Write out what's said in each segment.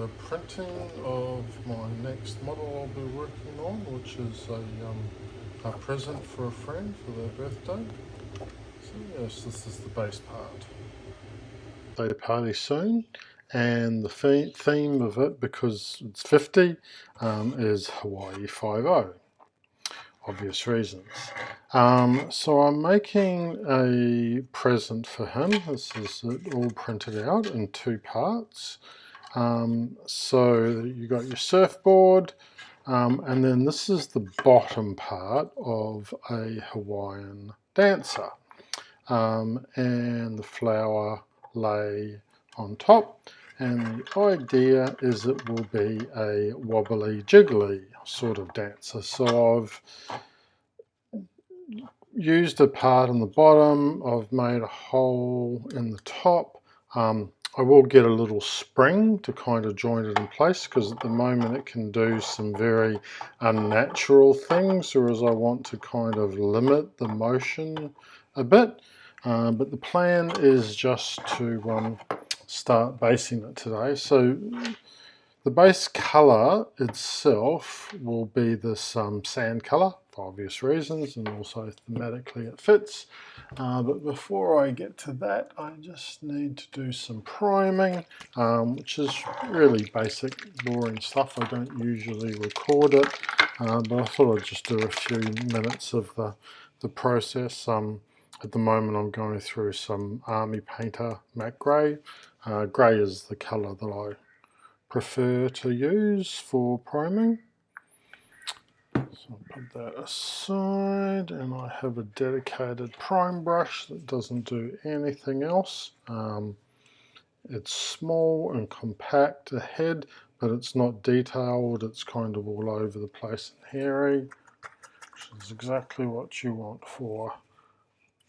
the printing of my next model I'll be working on, which is a present for a friend for their birthday. So yes, this is the base part. Birthday party soon, and the theme of it, because it's 50, is Hawaii 5-0. Obvious reasons. So I'm making a present for him. This is it all printed out in 2 parts. So you got your surfboard, and then this is the bottom part of a Hawaiian dancer, and the flower lay on top. And the idea is it will be a wobbly jiggly sort of dancer. So I've used a part on the bottom, I've made a hole in the top. I will get a little spring to kind of join it in place, because at the moment it can do some very unnatural things, whereas I want to kind of limit the motion a bit. But the plan is just to start basing it today. So the base colour itself will be this sand colour, for obvious reasons, and also thematically it fits. But before I get to that, I just need to do some priming, which is really basic, boring stuff. I don't usually record it, but I thought I'd just do a few minutes of the process. At the moment I'm going through some Army Painter matte grey. Grey is the colour that I prefer to use for priming. So I'll put that aside, and I have a dedicated prime brush that doesn't do anything else. It's small and compact ahead, but it's not detailed. It's kind of all over the place and hairy, which is exactly what you want for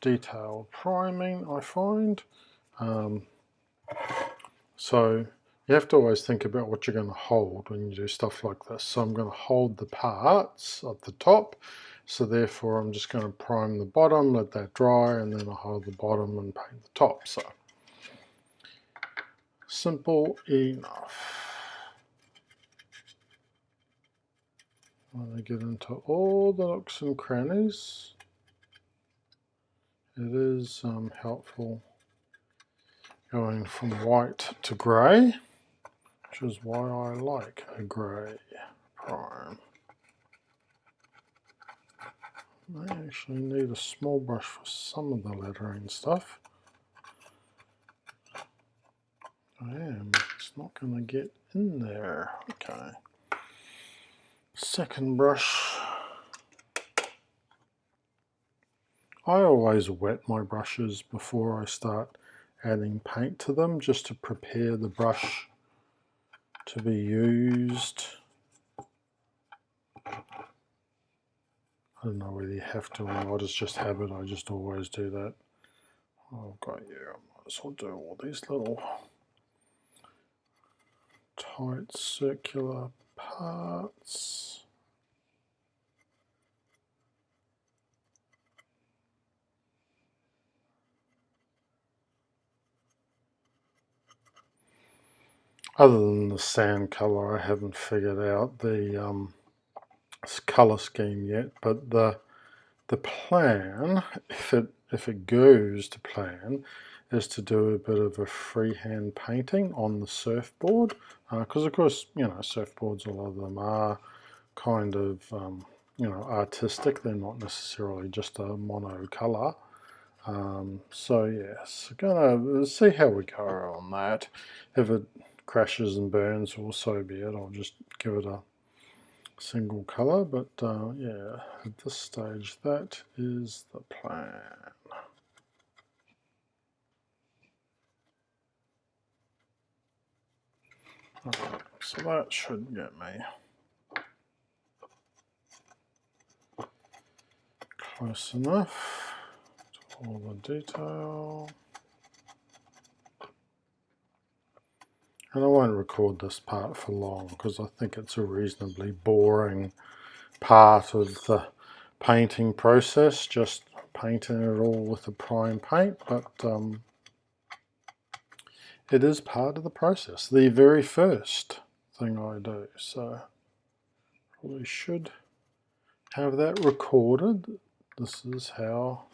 detailed priming, I find. So you have to always think about what you're going to hold when you do stuff like this. So I'm going to hold the parts at the top. So therefore I'm just going to prime the bottom, let that dry, and then I'll hold the bottom and paint the top. So simple enough. When I get into all the nooks and crannies, it is helpful going from white to grey, which is why I like a grey prime. I actually need a small brush for some of the lettering stuff. It's not going to get in there. Okay. Second brush. I always wet my brushes before I start adding paint to them, just to prepare the brush to be used. I don't know whether you have to or not, it's just habit, I just always do that. I've got, yeah, I might as well do all these little tight circular parts. Other than the sand colour, I haven't figured out the colour scheme yet, but the plan, if it goes to plan, is to do a bit of a freehand painting on the surfboard, because of course, you know, surfboards, a lot of them are kind of you know, artistic. They're not necessarily just a mono colour. So yes, gonna see how we go on that. If it crashes and burns, well, so be it. I'll just give it a single colour, but yeah, at this stage that is the plan. Okay, so that should get me close enough to all the detail. And I won't record this part for long, because I think it's a reasonably boring part of the painting process, just painting it all with a prime paint, but it is part of the process. The very first thing I do. So we should have that recorded. This is how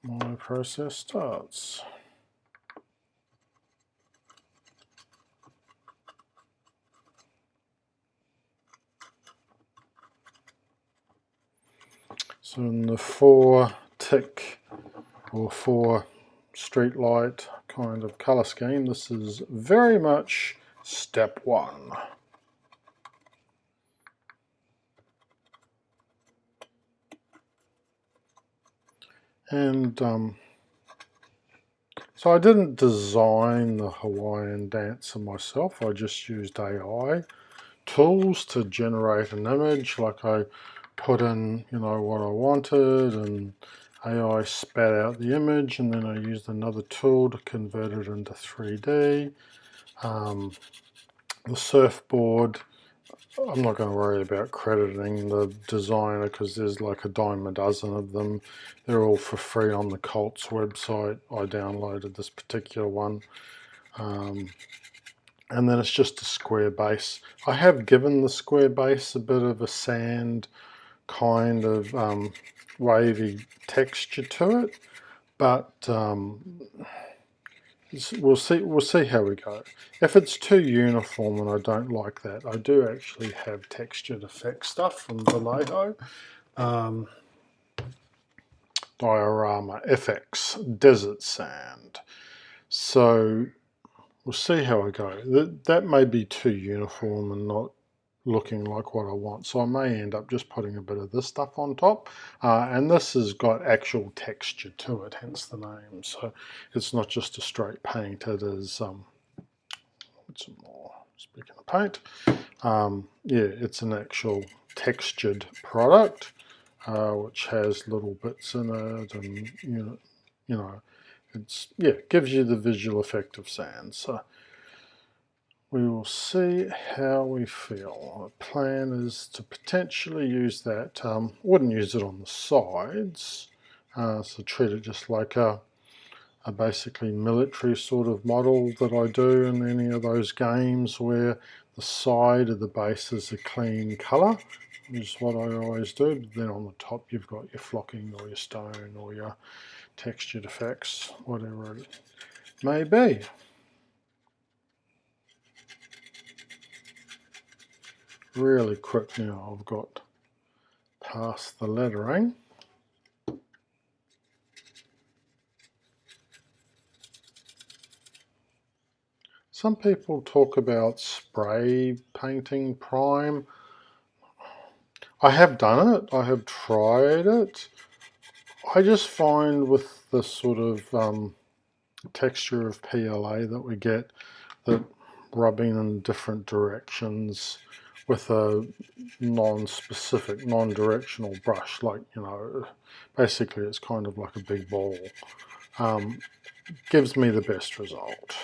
my process starts. So in the 4-tick or 4 street light kind of color scheme, this is very much step 1. And so I didn't design the Hawaiian dancer myself, I just used AI tools to generate an image. Like I put in, you know, what I wanted, and AI spat out the image, and then I used another tool to convert it into 3D. The surfboard, I'm not going to worry about crediting the designer because there's like a dime a dozen of them. They're all for free on the Colts website. I downloaded this particular one. And then it's just a square base. I have given the square base a bit of a sand kind of wavy texture to it, but we'll see how we go. If it's too uniform and I don't like that, I do actually have textured effect stuff from Vallejo. Diorama FX Desert Sand. So we'll see how I go. That may be too uniform and not looking like what I want, so I may end up just putting a bit of this stuff on top, and this has got actual texture to it, hence the name. So it's not just a straight paint, it is some more, speaking of paint, yeah, it's an actual textured product, which has little bits in it, and you know it's, yeah, gives you the visual effect of sand. So we will see how we feel. The plan is to potentially use that, wouldn't use it on the sides, so treat it just like a basically military sort of model that I do in any of those games where the side of the base is a clean colour, which is what I always do. But then on the top you've got your flocking or your stone or your textured effects, whatever it may be. Really quick now, I've got past the lettering. Some people talk about spray painting prime. I have done it, I have tried it. I just find with the sort of texture of PLA that we get, that rubbing in different directions with a non-specific, non-directional brush, like, you know, basically it's kind of like a big ball, gives me the best result.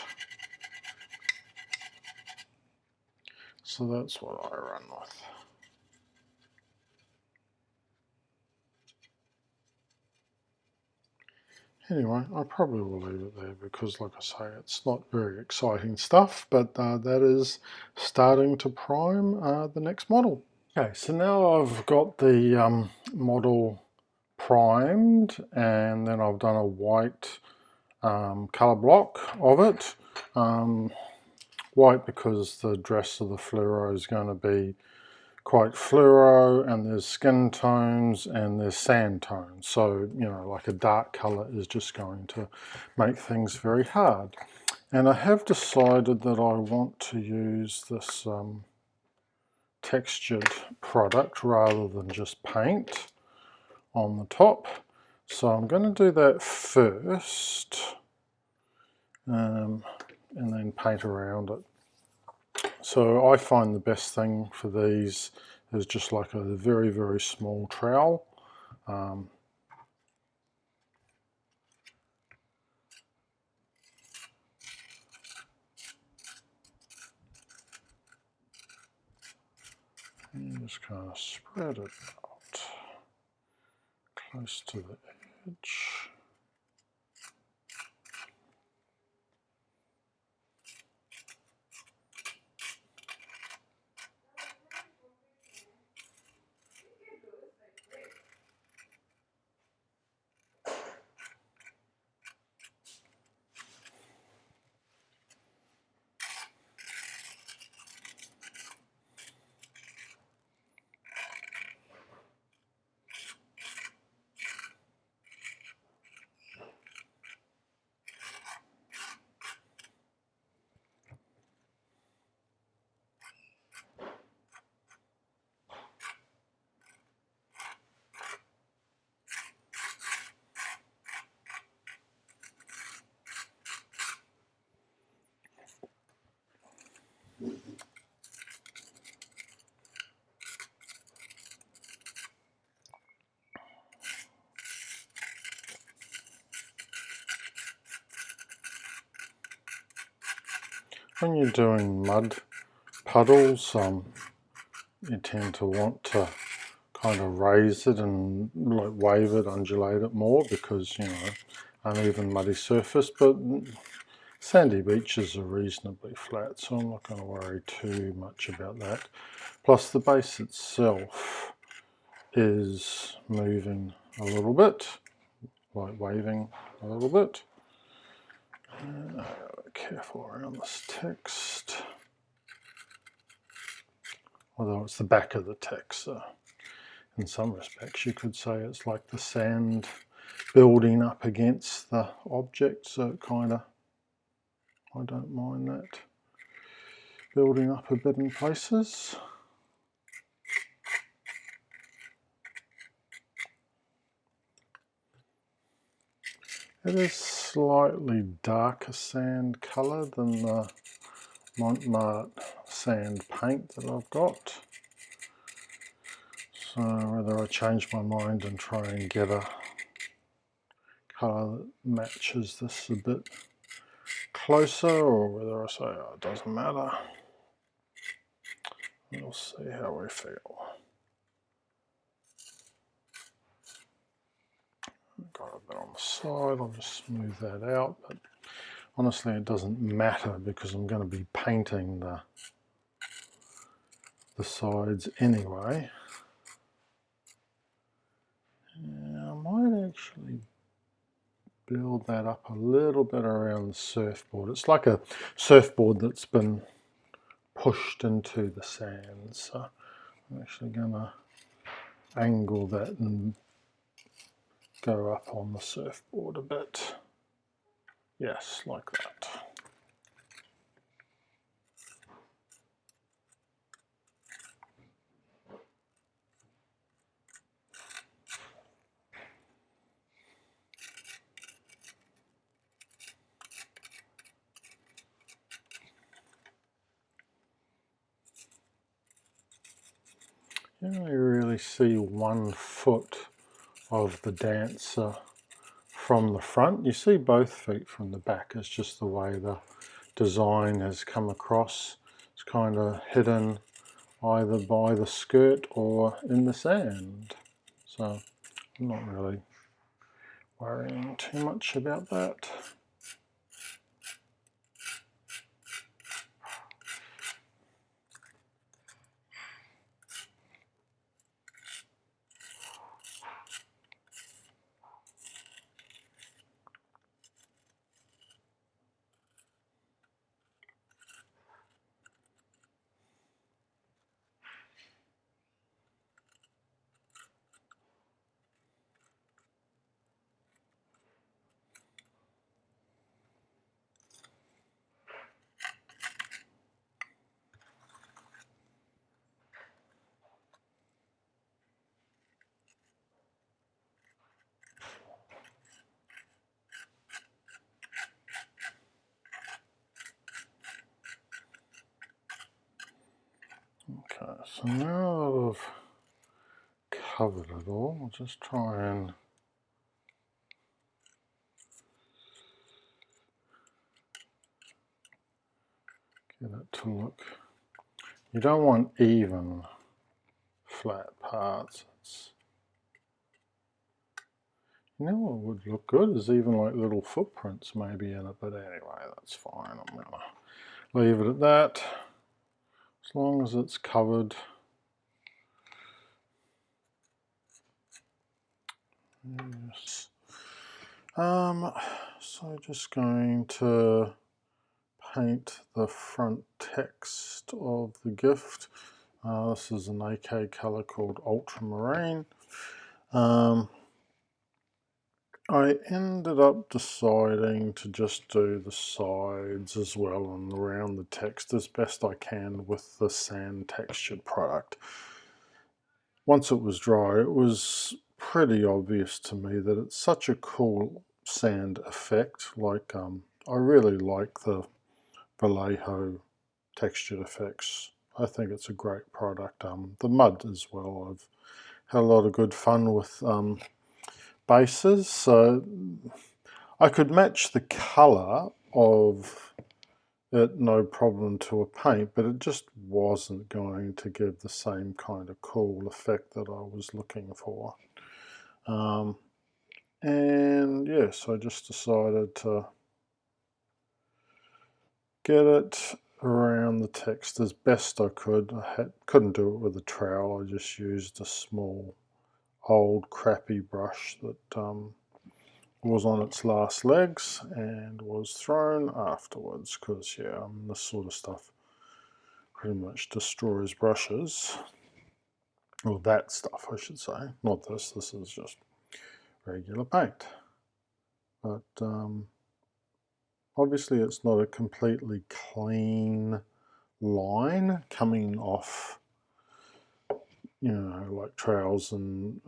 So that's what I run with. Anyway, I probably will leave it there because, like I say, it's not very exciting stuff, but that is starting to prime the next model. Okay, so now I've got the model primed, and then I've done a white colour block of it. White because the dress of the fluoro is going to be quite fluoro, and there's skin tones and there's sand tones, so you know, like a dark color is just going to make things very hard. And I have decided that I want to use this textured product rather than just paint on the top, so I'm going to do that first, and then paint around it. So I find the best thing for these is just like a very, very small trowel. And just kind of spread it out close to the edge. when you're doing mud puddles, you tend to want to kind of raise it and like wave it, undulate it more, because, you know, uneven muddy surface. But sandy beaches are reasonably flat, so I'm not going to worry too much about that. Plus the base itself is moving a little bit, like waving a little bit. Careful around this text, although it's the back of the text, so in some respects you could say it's like the sand building up against the object, so it kind of, I don't mind that building up a bit in places. It is slightly darker sand colour than the Montmartre sand paint that I've got. So whether I change my mind and try and get a colour that matches this a bit closer, or whether I say, oh, it doesn't matter. We'll see how we feel. Got a bit on the side, I'll just smooth that out, but honestly it doesn't matter because I'm going to be painting the sides anyway. Yeah, I might actually build that up a little bit around the surfboard. It's like a surfboard that's been pushed into the sand, so I'm actually going to angle that and go up on the surfboard a bit. Yes, like that. You only really see 1 foot of the dancer from the front. You see both feet from the back. It's just the way the design has come across. It's kind of hidden either by the skirt or in the sand. So I'm not really worrying too much about that. Okay, so now that I've covered it all, I'll just try and get it to look. You don't want even flat parts. You know what would look good is even like little footprints maybe in it, but anyway, that's fine. I'm gonna leave it at that, as long as it's covered. Yes. So just going to paint the front text of the gift. This is an AK colour called Ultramarine. I ended up deciding to just do the sides as well and around the text as best I can with the sand textured product. Once it was dry, it was pretty obvious to me that it's such a cool sand effect. Like, I really like the Vallejo textured effects. I think it's a great product. The mud as well. I've had a lot of good fun with bases. So I could match the colour of it no problem to a paint, but it just wasn't going to give the same kind of cool effect that I was looking for. And yes, I just decided to get it around the text as best I could. Couldn't do it with a trowel. I just used a small old crappy brush that was on its last legs and was thrown afterwards, because yeah, this sort of stuff pretty much destroys brushes. Well, that stuff I should say, not this. This is just regular paint. But obviously it's not a completely clean line coming off, you know, like trowels and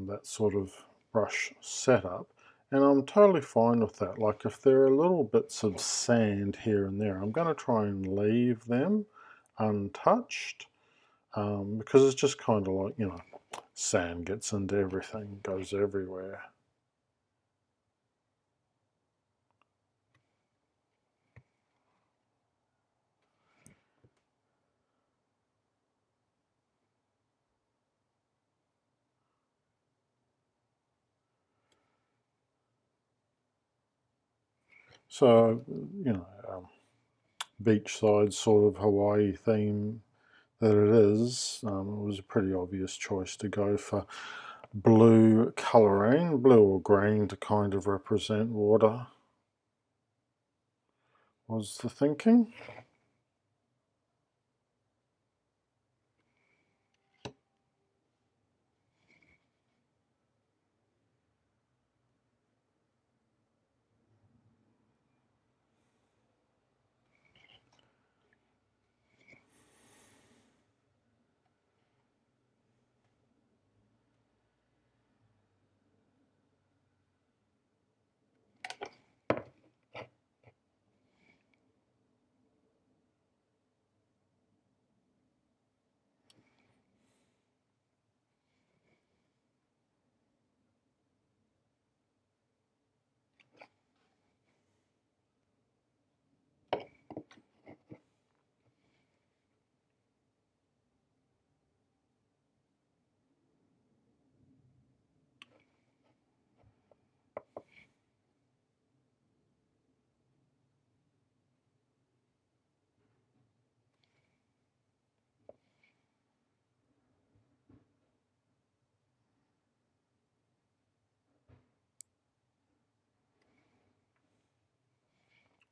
that sort of brush setup. And I'm totally fine with that. Like if there are little bits of sand here and there, I'm going to try and leave them untouched, because it's just kind of like, you know, sand gets into everything, goes everywhere. So, you know, beachside sort of Hawaii theme that it is, it was a pretty obvious choice to go for blue colouring, blue or green, to kind of represent water, was the thinking.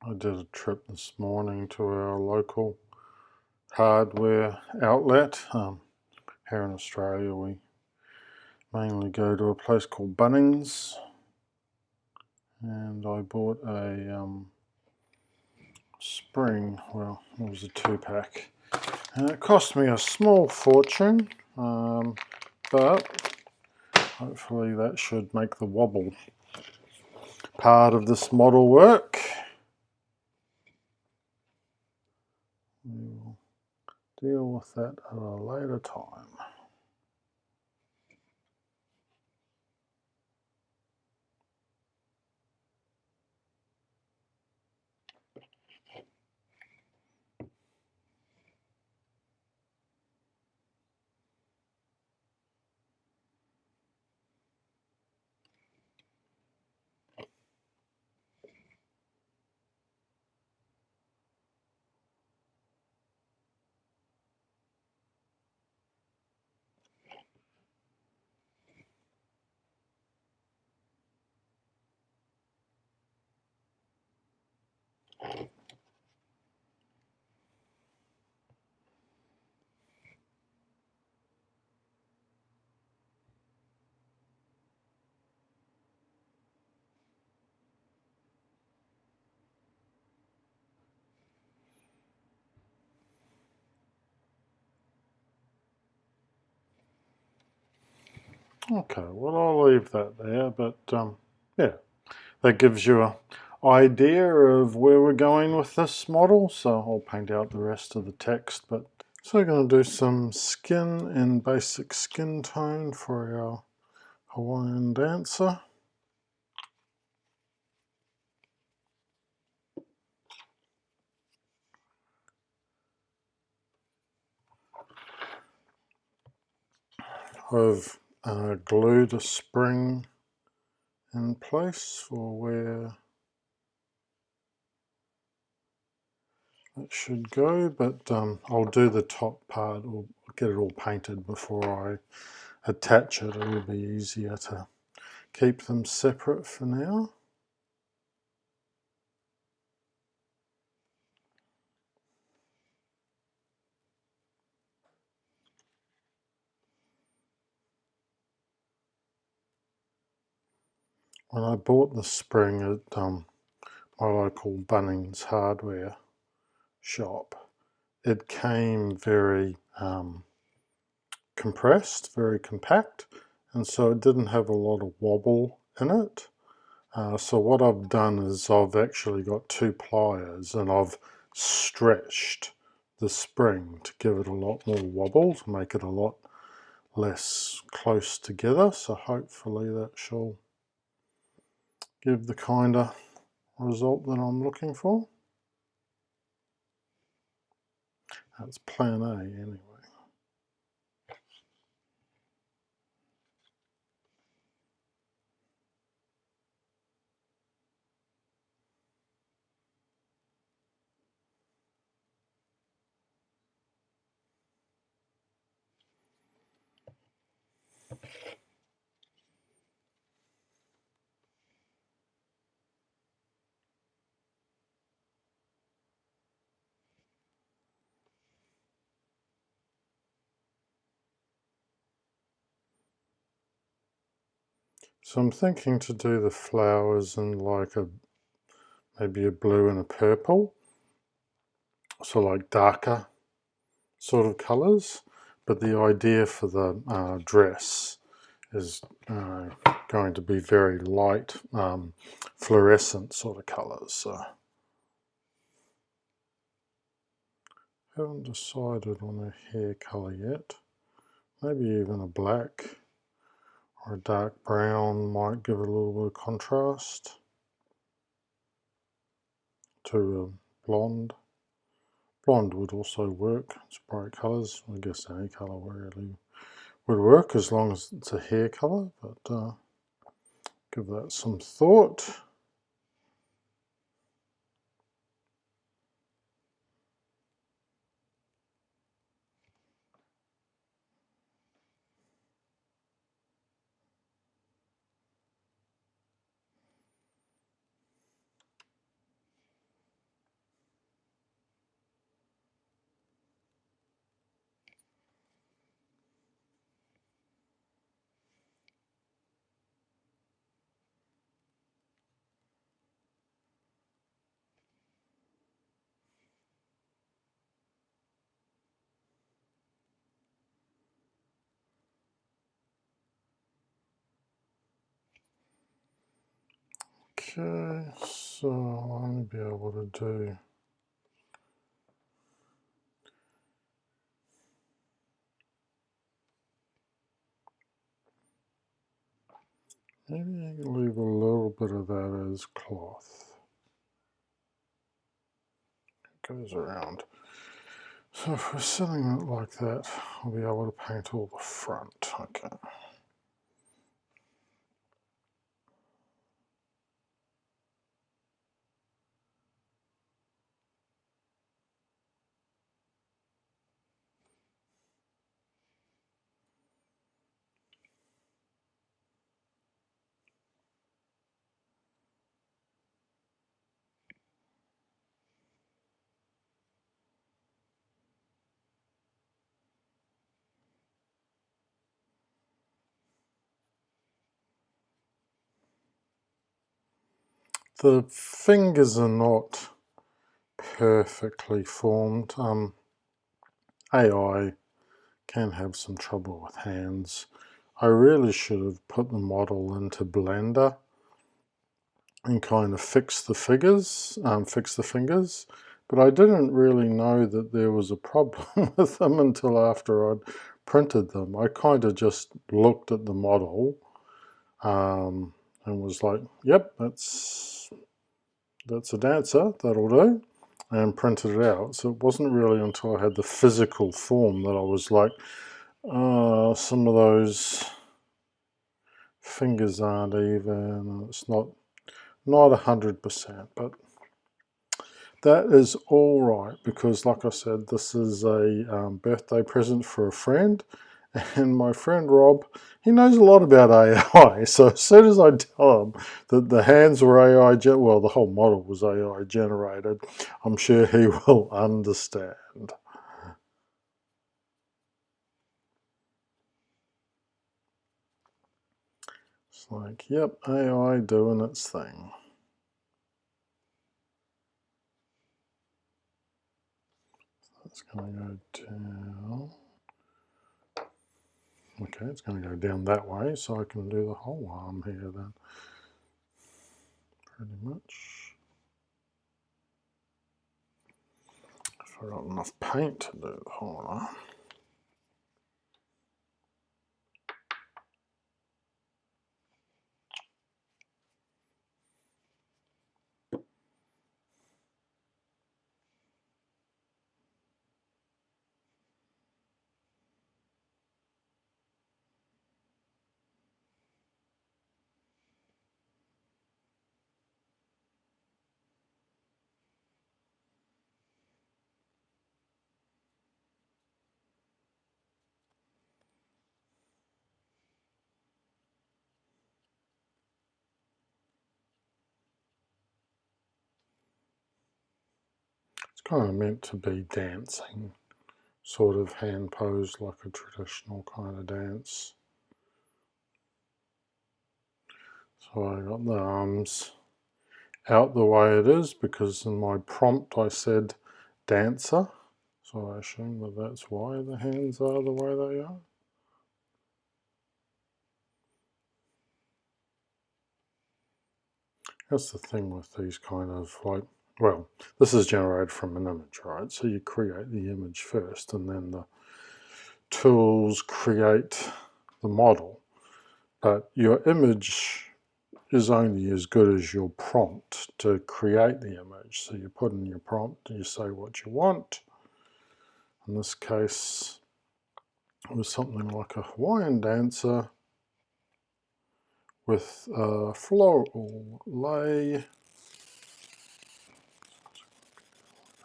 I did a trip this morning to our local hardware outlet. Here in Australia we mainly go to a place called Bunnings, and I bought a spring, well, it was a 2-pack, and it cost me a small fortune, but hopefully that should make the wobble part of this model work. We will deal with that at a later time. Okay, well I'll leave that there, but yeah, that gives you an idea of where we're going with this model, so I'll paint out the rest of the text. But so we're going to do some skin in basic skin tone for our Hawaiian dancer. I've glued a spring in place for where it should go, but I'll do the top part or get it all painted before I attach it. It'll be easier to keep them separate for now. When I bought the spring at my local Bunnings hardware shop, it came very compressed, very compact, and so it didn't have a lot of wobble in it. So what I've done is I've actually got 2 pliers and I've stretched the spring to give it a lot more wobble, to make it a lot less close together. So hopefully that shall give the kind of result that I'm looking for. That's plan A anyway. So I'm thinking to do the flowers in like maybe a blue and a purple, so like darker sort of colours, but the idea for the dress is going to be very light fluorescent sort of colours. So haven't decided on a hair colour yet. Maybe even a black or a dark brown might give it a little bit of contrast to a blonde. Blonde would also work. It's bright colours. I guess any colour really would work as long as it's a hair colour, but give that some thought. Okay, so I'll only be able to do maybe I can leave a little bit of that as cloth. It goes around. So if we're setting it like that, I'll be able to paint all the front. Okay. The fingers are not perfectly formed. AI can have some trouble with hands. I really should have put the model into Blender and kind of fix the fingers, but I didn't really know that there was a problem with them until after I'd printed them. I kind of just looked at the model and was like, yep, that's a dancer, that'll do, and printed it out. So it wasn't really until I had the physical form that I was like, some of those fingers aren't even. It's not 100%, but that is all right, because like I said, this is a birthday present for a friend, and my friend Rob, he knows a lot about AI, so as soon as I tell him that the hands were AI, well, the whole model was AI generated, I'm sure he will understand. It's like, yep, AI doing its thing. That's going to go down. Okay, it's going to go down that way, so I can do the whole arm here then. Pretty much. If I've got enough paint to do the whole arm. It's kind of meant to be dancing, sort of hand posed like a traditional kind of dance. So I got the arms out the way it is, because in my prompt I said dancer. So I assume that that's why the hands are the way they are. That's the thing with these kind of like, well, this is generated from an image, right? So you create the image first, and then the tools create the model. But your image is only as good as your prompt to create the image. So you put in your prompt and you say what you want. In this case, it was something like a Hawaiian dancer with a floral lei.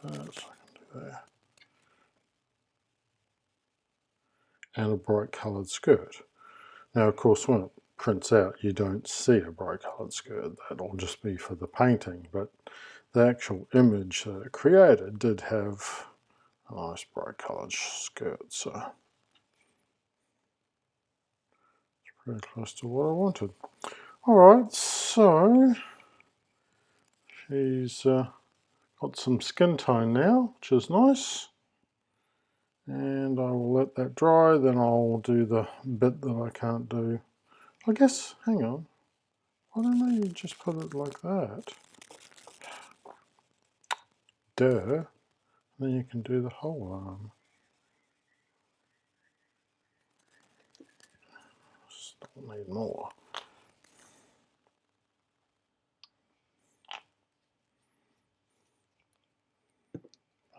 So I can do that. And a bright coloured skirt. Now, of course, when it prints out, you don't see a bright coloured skirt. That'll just be for the painting. But the actual image that it created did have a nice bright coloured skirt. So it's pretty close to what I wanted. Alright, so she's got some skin tone now, which is nice. And I will let that dry, then I'll do the bit that I can't do. I guess, hang on, why don't you just put it like that? Duh. Then you can do the whole arm. Still need more.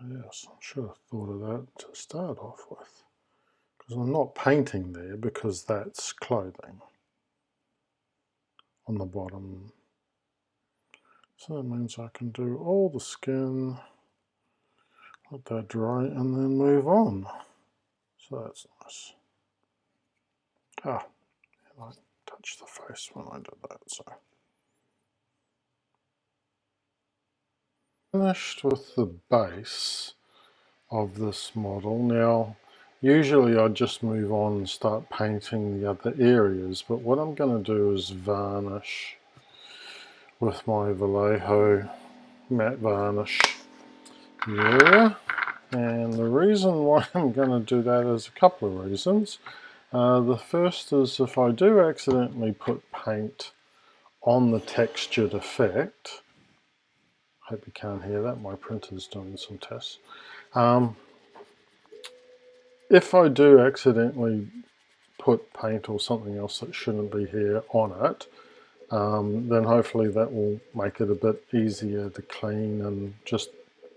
Yes, I should have thought of that to start off with. Because I'm not painting there, because that's clothing on the bottom. So that means I can do all the skin, let that dry, and then move on. So that's nice. Ah, and I touched the face when I did that, so. Finished with the base of this model. Now, usually I just move on and start painting the other areas, but what I'm going to do is varnish with my Vallejo matte varnish there. And the reason why I'm going to do that is a couple of reasons. The first is if I do accidentally put paint on the textured effect, hope you can't hear that, my printer's doing some tests. If I do accidentally put paint or something else that shouldn't be here on it, then hopefully that will make it a bit easier to clean and just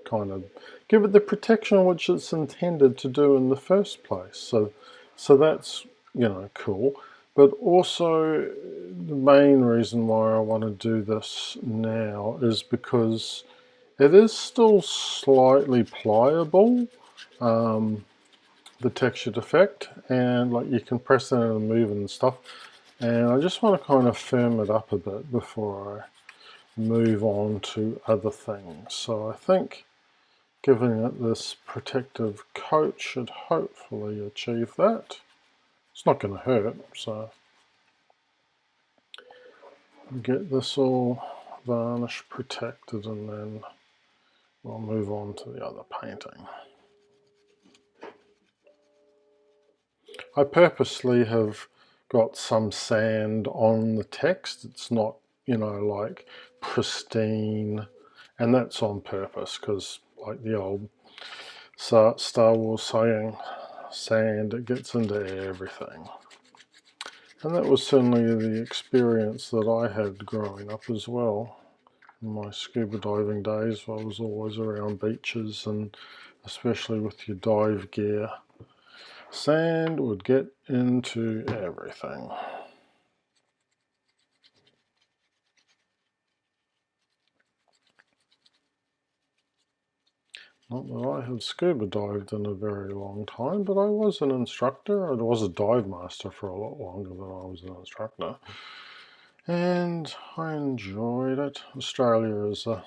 kind of give it the protection which it's intended to do in the first place. So So that's, you know, cool. But also the main reason why I want to do this now is because it is still slightly pliable, the textured effect, and like you can press it and move it and stuff. And I just want to kind of firm it up a bit before I move on to other things. So I think giving it this protective coat should hopefully achieve that. It's not going to hurt, so get this all varnish protected and then we'll move on to the other painting. I purposely have got some sand on the text. It's not, you know, like pristine, and that's on purpose because like the old Star Wars saying, sand, it gets into everything. And that was certainly the experience that I had growing up as well. In my scuba diving days, I was always around beaches, and especially with your dive gear, sand would get into everything. Not that I have scuba dived in a very long time, but I was an instructor. I was a dive master for a lot longer than I was an instructor. And I enjoyed it. Australia is a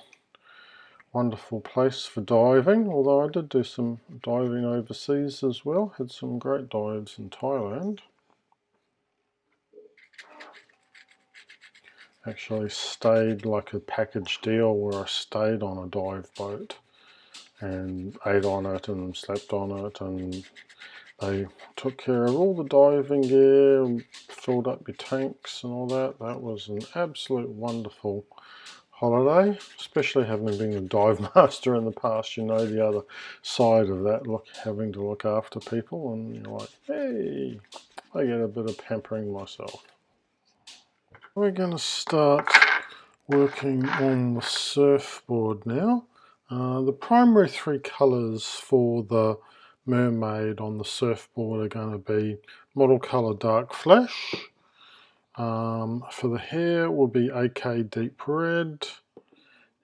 wonderful place for diving, although I did do some diving overseas as well. Had some great dives in Thailand. Actually stayed like a package deal where I stayed on a dive boat and ate on it and slept on it, and they took care of all the diving gear, filled up your tanks and all that. That was an absolute wonderful holiday, especially having been a dive master in the past. You know the other side of that, having to look after people, and you're like, hey, I get a bit of pampering myself. We're going to start working on the surfboard now. The primary three colours for the mermaid on the surfboard are going to be model colour dark flash. For the hair will be AK deep red,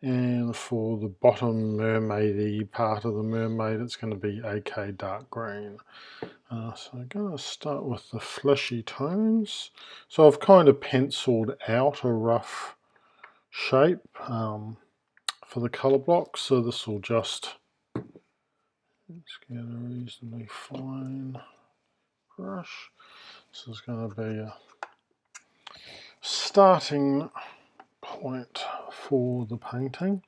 and for the bottom mermaidy part of the mermaid it's going to be AK dark green. So I'm going to start with the fleshy tones. So I've kind of penciled out a rough shape for the colour block, so this will just, let's get a reasonably fine brush. This is going to be a starting point for the painting.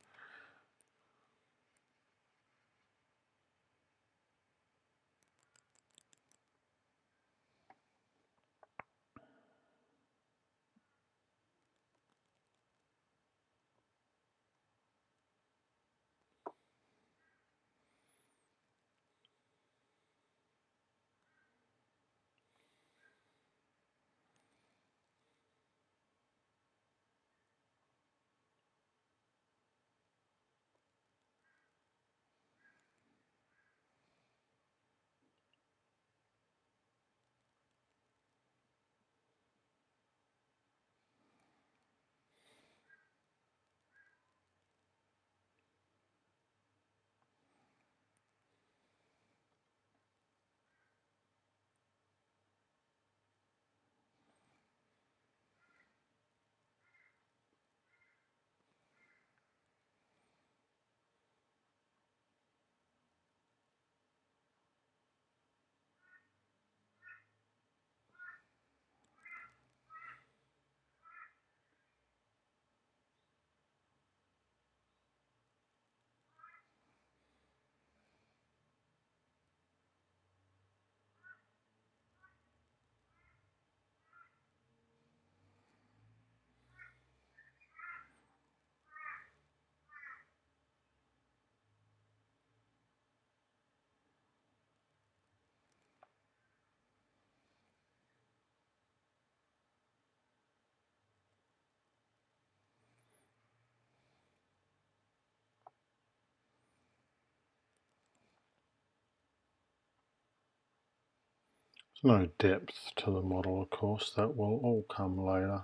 There's no depth to the model, of course, that will all come later.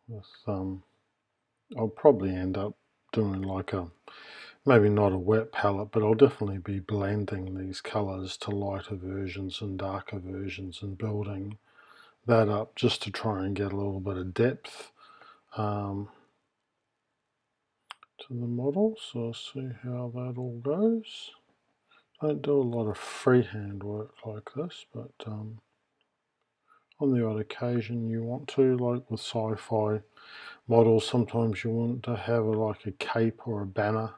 With, I'll probably end up doing like a, maybe not a wet palette, but I'll definitely be blending these colours to lighter versions and darker versions and building that up just to try and get a little bit of depth to the model. So I'll see how that all goes. I don't do a lot of freehand work like this, but on the odd occasion you want to, like with sci-fi models, sometimes you want to have like a cape or a banner.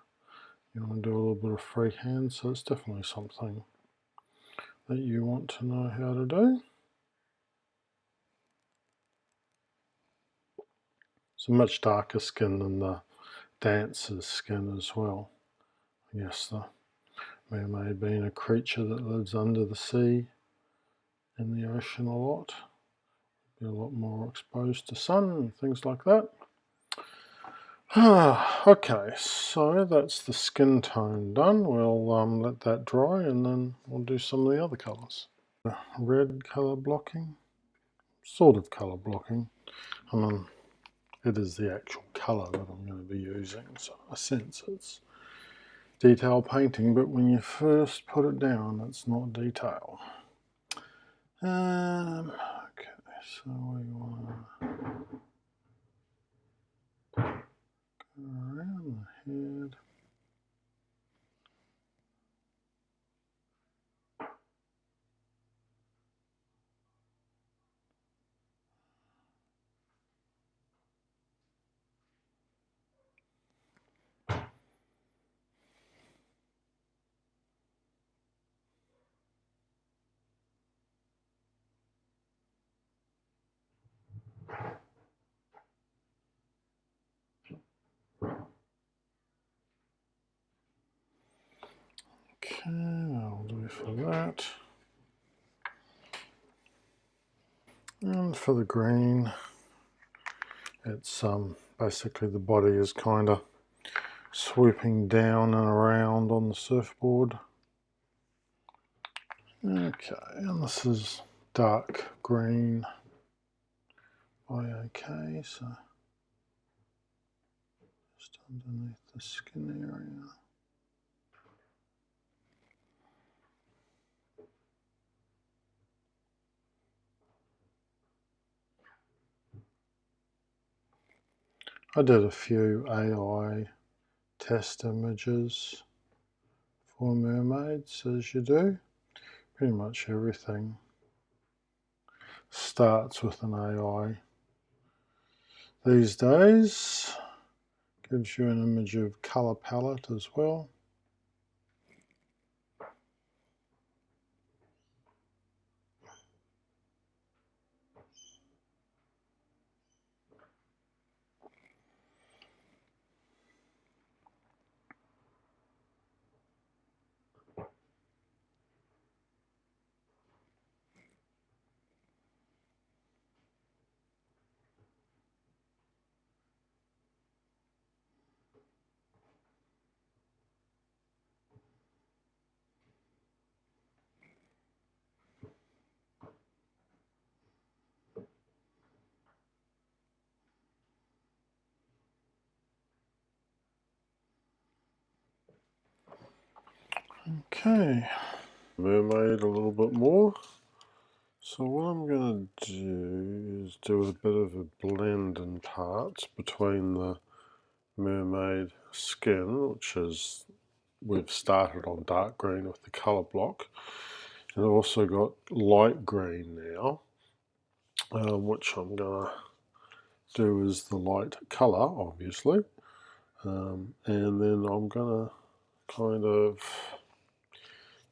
You want to do a little bit of freehand, so it's definitely something that you want to know how to do. It's a much darker skin than the dancer's skin as well. Yes, the mermaid being a creature that lives under the sea in the ocean a lot, be a lot more exposed to sun and things like that. Okay, so that's the skin tone done. We'll let that dry and then we'll do some of the other colours. Red colour blocking, sort of colour blocking. I mean, it is the actual colour that I'm going to be using, so in a sense it's detail painting, but when you first put it down, it's not detail. Okay, so we want to go around the head. Okay, that'll do for that. And for the green, it's basically the body is kind of swooping down and around on the surfboard. Okay, and this is dark green by OK, so just underneath the skin area. I did a few AI test images for mermaids, as you do. Pretty much everything starts with an AI these days. Gives you an image of colour palette as well. Okay, mermaid a little bit more. So what I'm going to do is do a bit of a blend in parts between the mermaid skin, which is, we've started on dark green with the colour block, and I've also got light green now, which I'm going to do as the light colour, obviously, and then I'm going to kind of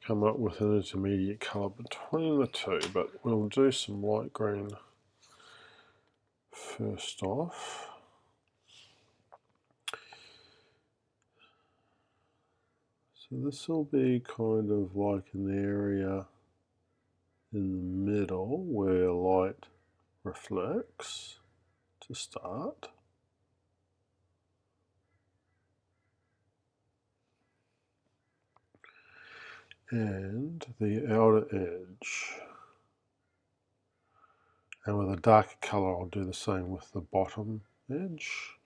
come up with an intermediate colour between the two, but we'll do some light green first off. So this will be kind of like an area in the middle where light reflects to start. and the outer edge. And with a darker colour I'll do the same with the bottom edge.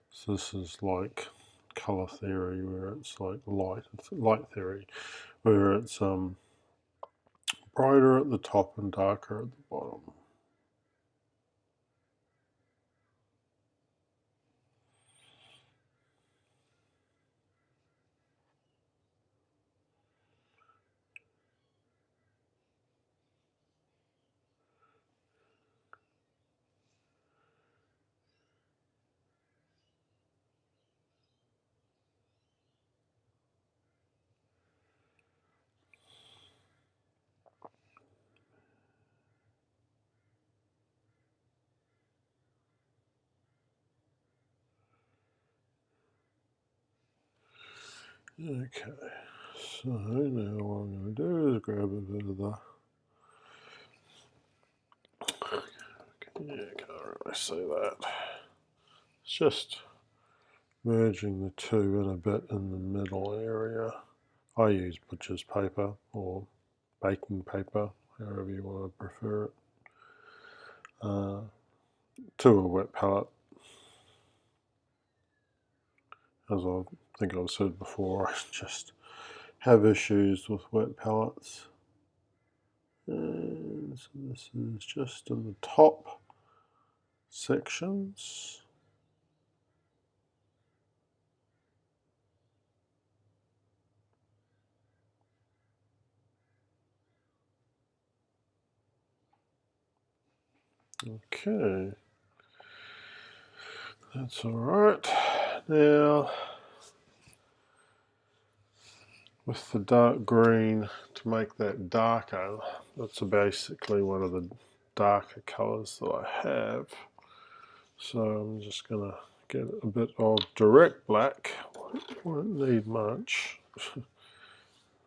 So this is like colour theory, where it's like light theory, where it's brighter at the top and darker at the bottom. Okay, so now what I'm going to do is grab a bit of the, yeah, can't really see that. It's just merging the two in a bit in the middle area. I use butcher's paper or baking paper, however you want to prefer it, to a wet palette. As I think I've said before, I just have issues with wet palettes. And so this is just in the top sections. Okay, that's all right. Now, with the dark green, to make that darker, that's basically one of the darker colors that I have. So I'm just going to get a bit of direct black. Won't need much.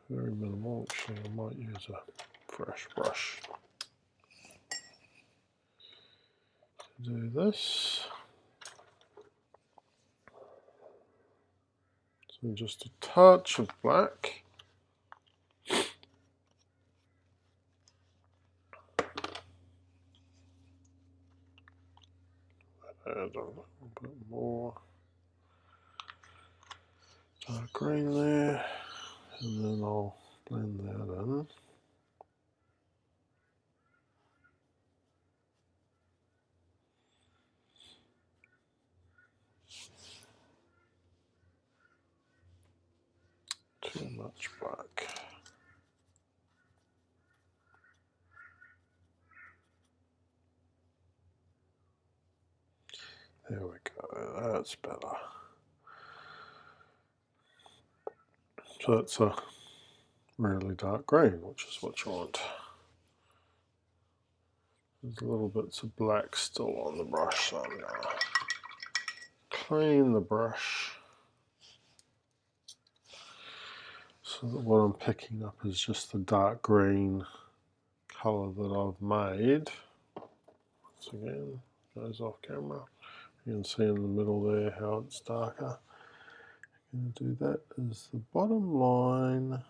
Very minimal. Actually, I might use a fresh brush to do this. So just a touch of black. Add a little bit more dark green there, and then I'll blend that in. Too much black. There we go, that's better. So it's a really dark green, which is what you want. There's little bits of black still on the brush, so I'm going to clean the brush so that what I'm picking up is just the dark green colour that I've made. Once again, goes off camera. You can see in the middle there how it's darker. I'm going to do that as the bottom line.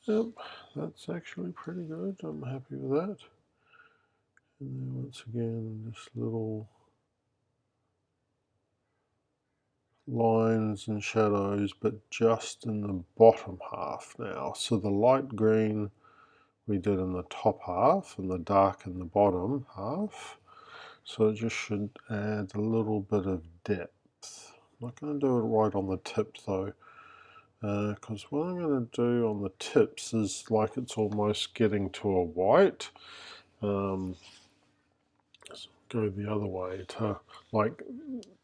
Yep, that's actually pretty good. I'm happy with that. And then once again, just little lines and shadows, but just in the bottom half now. So the light green we did in the top half and the dark in the bottom half. So it just should add a little bit of depth. I'm not going to do it right on the tip though, because what I'm going to do on the tips is like it's almost getting to a white. So go the other way to like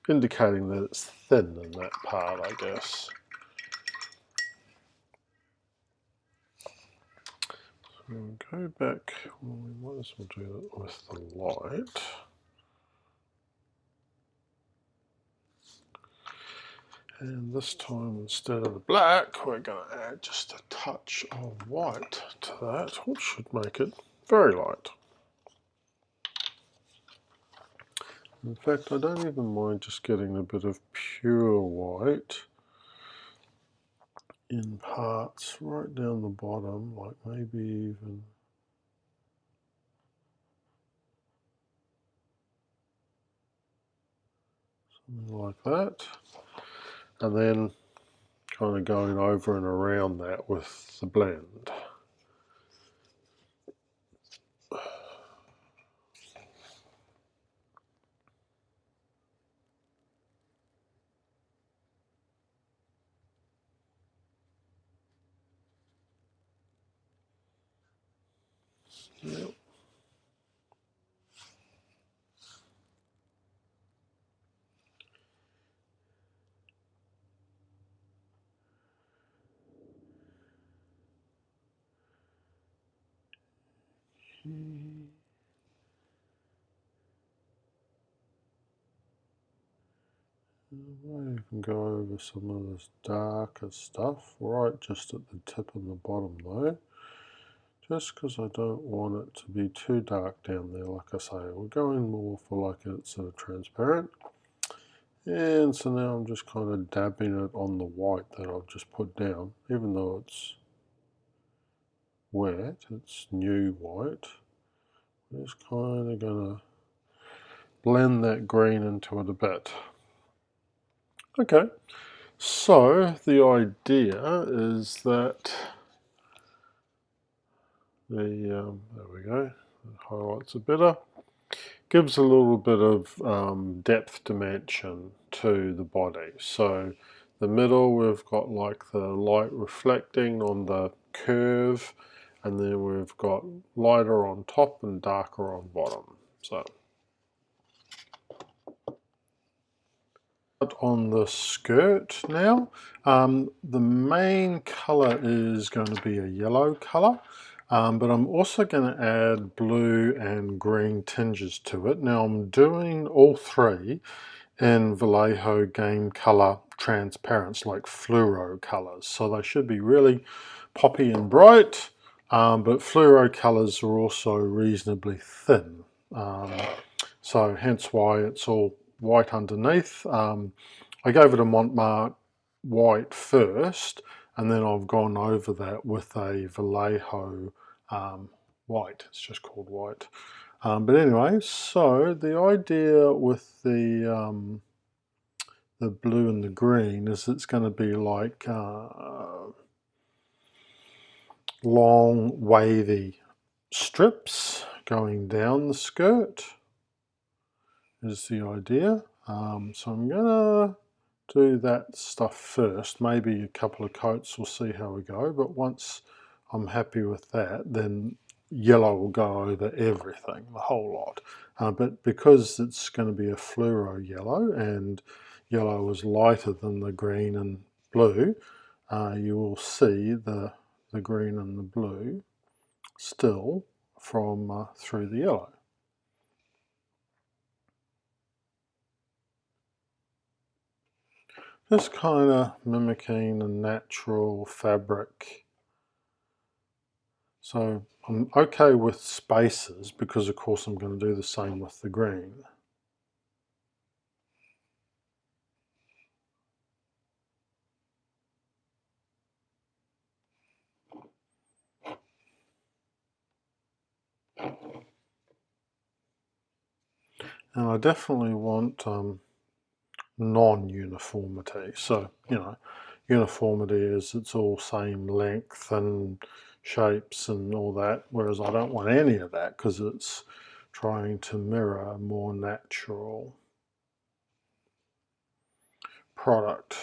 indicating that it's thin in that part, I guess. So we'll go back, well, we might as well do that with the light. And this time, instead of the black, we're going to add just a touch of white to that, which should make it very light. In fact, I don't even mind just getting a bit of pure white in parts right down the bottom, like maybe even something like that. And then kind of going over and around that with the blend. Yep. I might even go over some of this darker stuff, right just at the tip and the bottom though, just because I don't want it to be too dark down there. Like I say, we're going more for like it's sort of transparent. And so now I'm just kind of dabbing it on the white that I've just put down, even though it's wet, it's new white. I'm just kind of going to blend that green into it a bit. Okay, so the idea is that there we go, the highlights are better. Gives a little bit of depth dimension to the body. So the middle we've got like the light reflecting on the curve, and then we've got lighter on top and darker on bottom. So on the skirt now, the main color is going to be a yellow color. But I'm also going to add blue and green tinges to it. Now I'm doing all three in Vallejo Game Color transparents, like fluoro colors. So they should be really poppy and bright, but fluoro colors are also reasonably thin. So hence why it's all white underneath. I gave it a Montmartre white first, and then I've gone over that with a Vallejo white. It's just called white. But anyway, so the idea with the blue and the green is it's going to be like long wavy strips going down the skirt is the idea. So I'm gonna do that stuff first, maybe a couple of coats, we'll see how we go, but once I'm happy with that, then yellow will go over everything, the whole lot. But because it's going to be a fluoro yellow, and yellow is lighter than the green and blue, you will see the green and the blue still from through the yellow. Just kind of mimicking a natural fabric. So I'm okay with spaces because of course I'm going to do the same with the green. And I definitely want non-uniformity. So, you know, uniformity is it's all same length and shapes and all that, whereas I don't want any of that because it's trying to mirror a more natural product.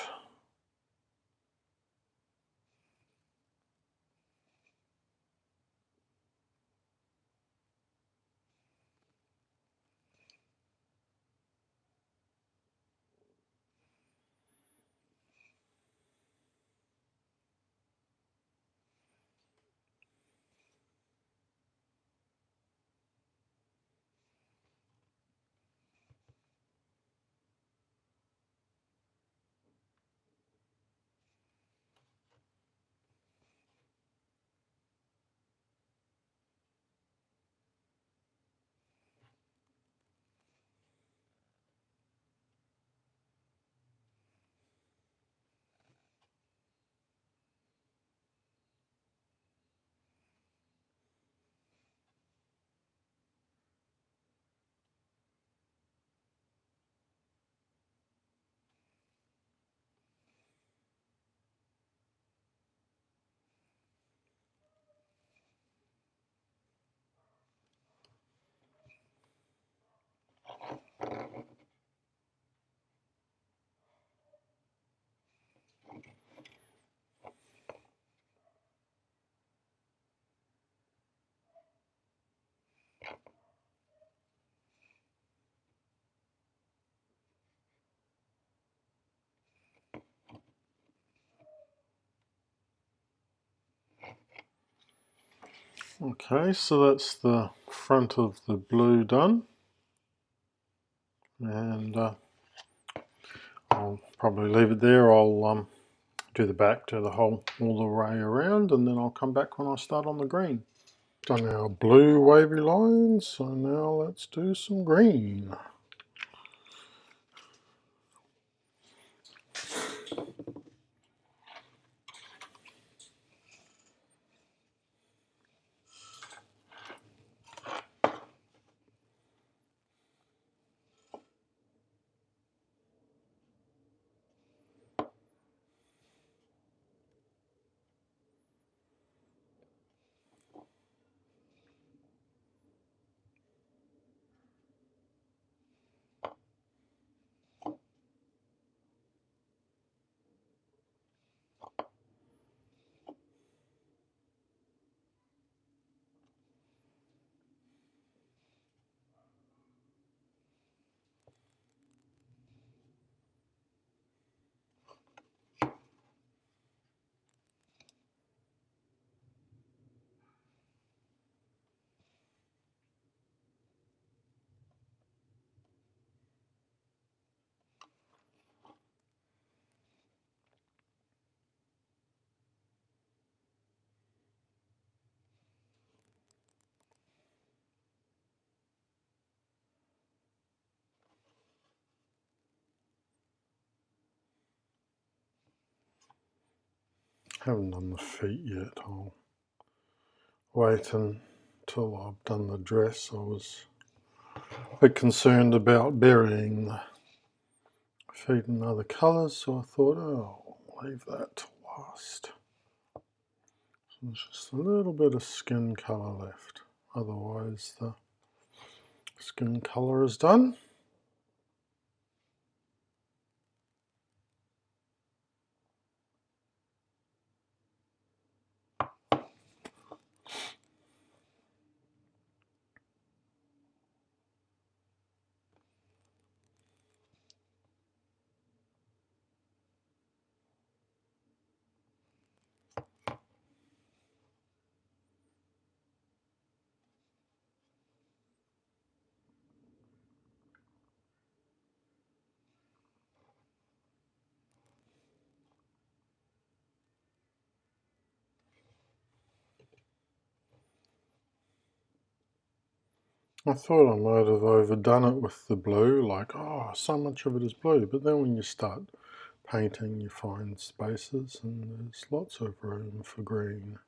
Okay, so that's the front of the blue done, and I'll probably leave it there. I'll do the back, do the whole all the way around, and then I'll come back when I start on the green. Done our blue wavy lines, so now let's do some green. Haven't done the feet yet. I'll wait until I've done the dress. I was a bit concerned about burying the feet in other colours, so I thought, oh, I'll leave that to last. So there's just a little bit of skin colour left. Otherwise, the skin colour is done. I thought I might have overdone it with the blue, like, oh, so much of it is blue. But then when you start painting, you find spaces and there's lots of room for green.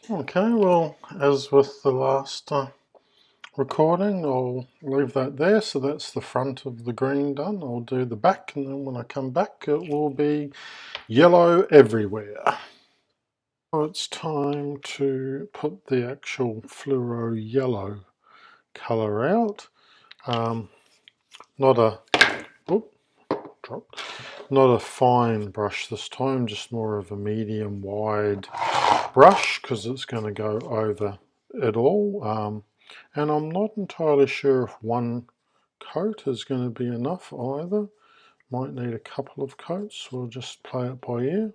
Okay, well, as with the last recording, I'll leave that there. So that's the front of the green done. I'll do the back, and then when I come back, it will be yellow everywhere. It's time to put the actual fluoro yellow colour out. Not a drop, not a fine brush this time, just more of a medium wide brush because it's going to go over it all. And I'm not entirely sure if one coat is going to be enough either. Might need a couple of coats. We'll just play it by ear.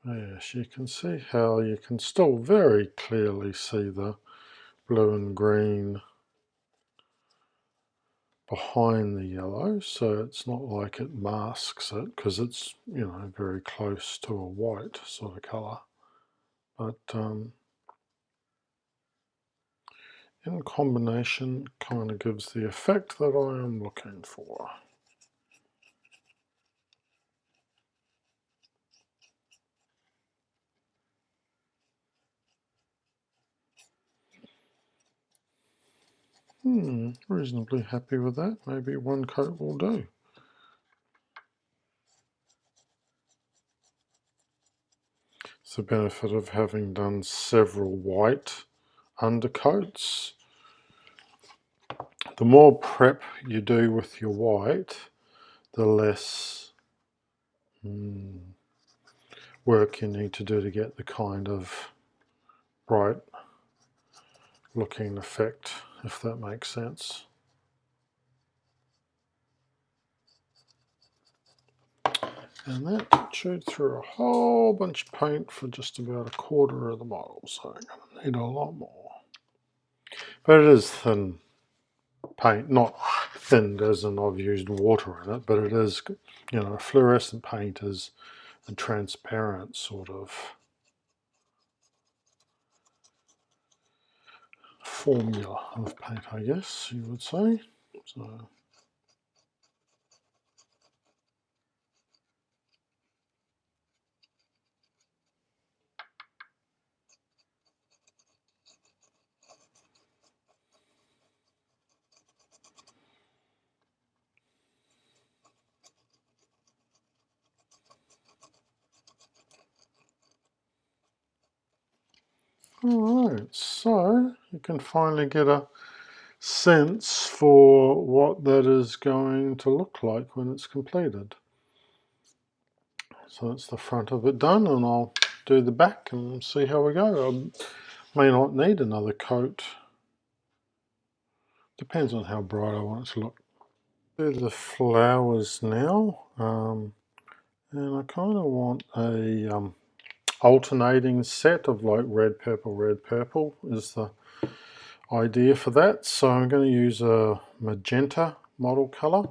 Yes, you can see how you can still very clearly see the blue and green behind the yellow, so it's not like it masks it because it's, you know, very close to a white sort of colour. But in combination kind of gives the effect that I am looking for. Reasonably happy with that. Maybe one coat will do. It's the benefit of having done several white undercoats. The more prep you do with your white, the less work you need to do to get the kind of bright looking effect, if that makes sense. And that chewed through a whole bunch of paint for just about a quarter of the model, so I'm going to need a lot more. But it is thin paint, not thinned as in I've used water in it, but it is, you know, fluorescent paint is a transparent sort of formula of paint, I guess you would say. So alright, so you can finally get a sense for what that is going to look like when it's completed. So that's the front of it done, and I'll do the back and see how we go. I may not need another coat. Depends on how bright I want it to look. Do the flowers now, and I kind of want a alternating set of like red, purple is the idea for that. So I'm going to use a magenta model color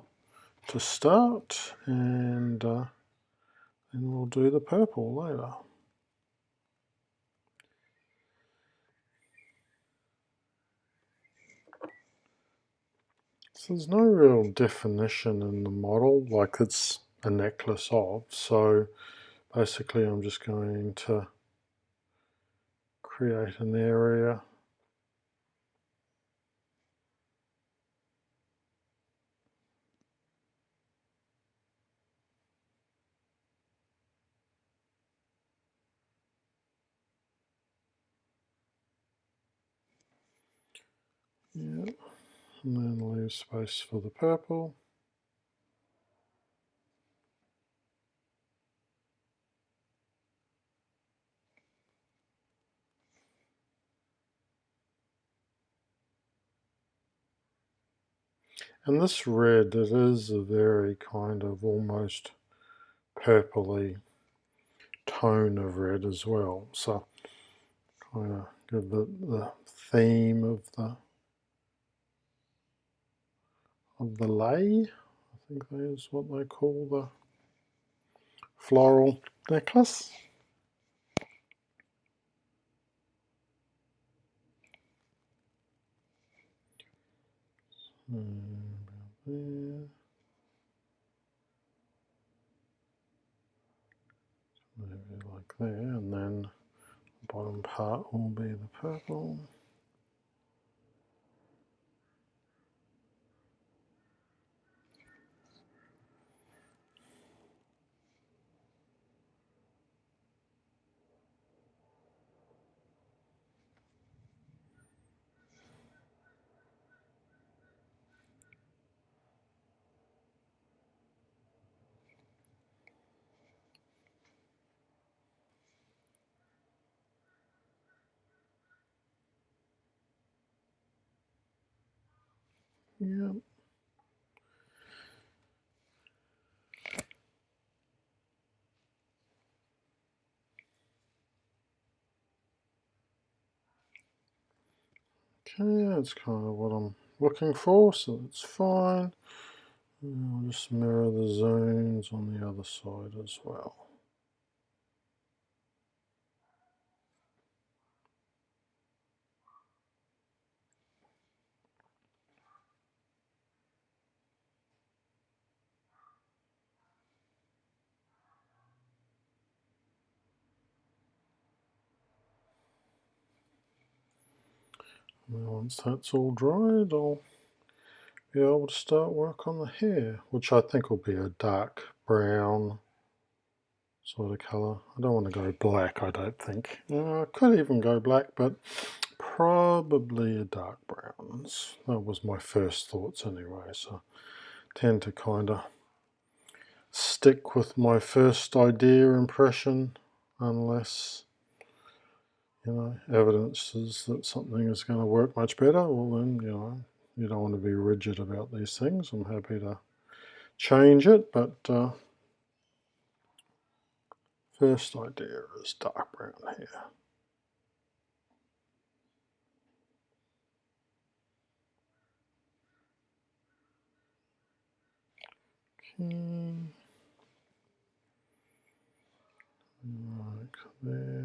to start, and then we'll do the purple later. So there's no real definition in the model, like it's a necklace of, so basically I'm just going to create an area. Yeah, and then leave space for the purple. And this red, it is a very kind of almost purpley tone of red as well. So kind of give the theme of the lei. I think that is what they call the floral necklace. There. Maybe like there, and then the bottom part will be the purple. Yeah. Okay, that's kind of what I'm looking for, so that's fine. And I'll just mirror the zones on the other side as well. And once that's all dried, I'll be able to start work on the hair, which I think will be a dark brown sort of colour. I don't want to go black, I don't think. I could even go black, but probably a dark browns. That was my first thoughts anyway, so I tend to kind of stick with my first idea impression unless, you know, evidence is that something is going to work much better. Well then, you know, you don't want to be rigid about these things. I'm happy to change it, but first idea is dark brown here. Okay. Like there.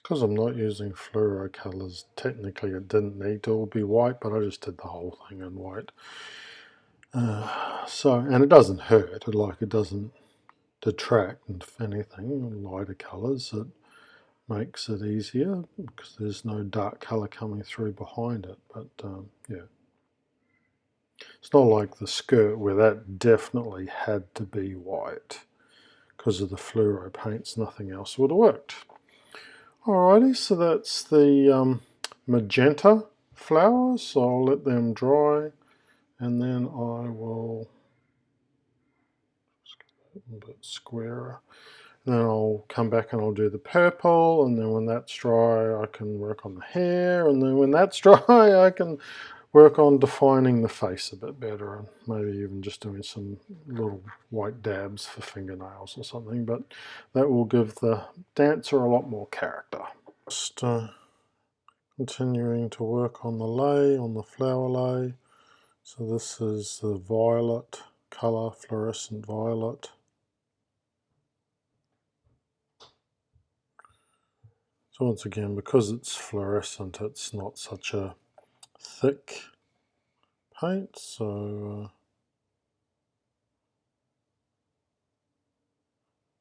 Because I'm not using fluoro colours, technically it didn't need to all be white, but I just did the whole thing in white. And it doesn't hurt, like it doesn't detract, if anything. Lighter colours, it makes it easier because there's no dark colour coming through behind it. But yeah, it's not like the skirt where that definitely had to be white because of the fluoro paints. Nothing else would have worked. Alrighty, so that's the magenta flowers. So I'll let them dry, and then I will get a bit squarer. Then I'll come back and I'll do the purple, and then when that's dry I can work on the hair, and then when that's dry I can work on defining the face a bit better, and maybe even just doing some little white dabs for fingernails or something, but that will give the dancer a lot more character. Just continuing to work on the lei, on the flower lei. So this is the violet colour, fluorescent violet. So once again, because it's fluorescent, it's not such a thick paint, so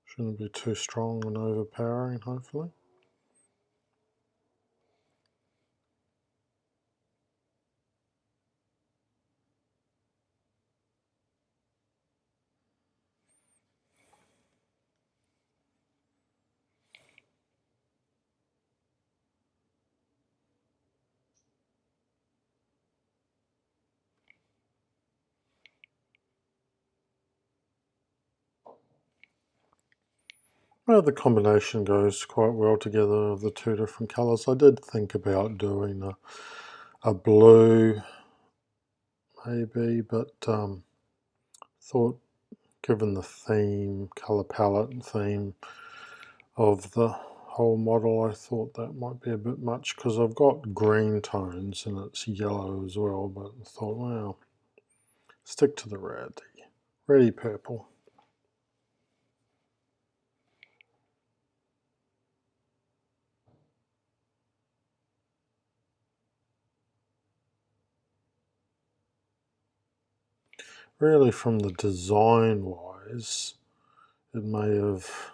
shouldn't be too strong and overpowering, hopefully. Well, the combination goes quite well together of the two different colours. I did think about doing a blue, maybe, but thought, given the theme, colour palette and theme of the whole model, I thought that might be a bit much because I've got green tones and it's yellow as well, but I thought, well, stick to the red. Reddy purple. Really, from the design wise, it may have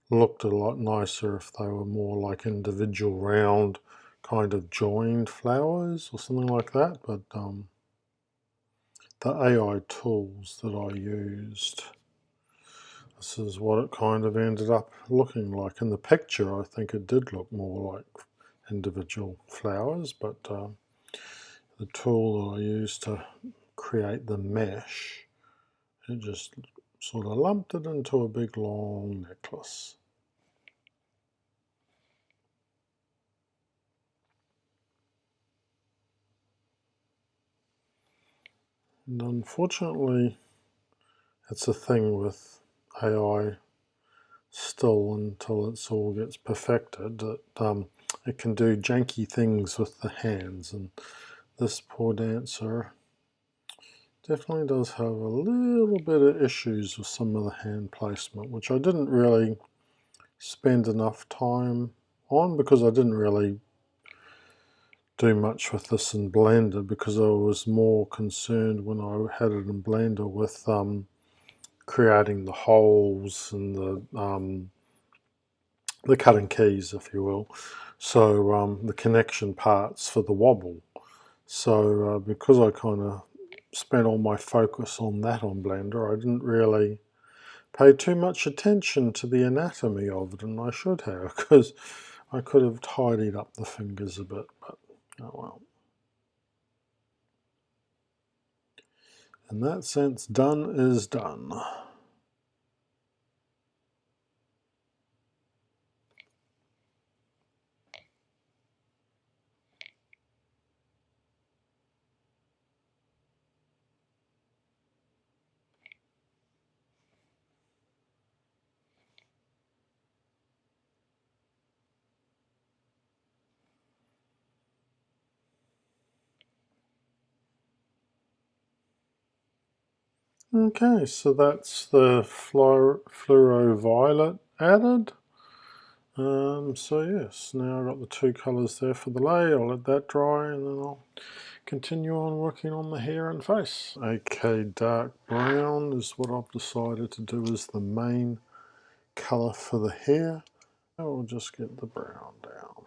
looked a lot nicer if they were more like individual round kind of joined flowers or something like that, but the AI tools that I used, this is what it kind of ended up looking like. In the picture I think it did look more like individual flowers, but the tool that I used to create the mesh, it just sort of lumped it into a big long necklace. And unfortunately, it's a thing with AI still until it all gets perfected, that it can do janky things with the hands, and this poor dancer definitely does have a little bit of issues with some of the hand placement, which I didn't really spend enough time on because I didn't really do much with this in Blender, because I was more concerned when I had it in Blender with creating the holes and the cutting keys, if you will. So the connection parts for the wobble. So because I kind of spent all my focus on that on Blender, I didn't really pay too much attention to the anatomy of it, and I should have, because I could have tidied up the fingers a bit, but oh well. In that sense, done is done. Okay, so that's the fluoro violet added. So yes, now I've got the two colours there for the lay. I'll let that dry and then I'll continue on working on the hair and face. Okay, dark brown is what I've decided to do as the main colour for the hair. I'll just get the brown down.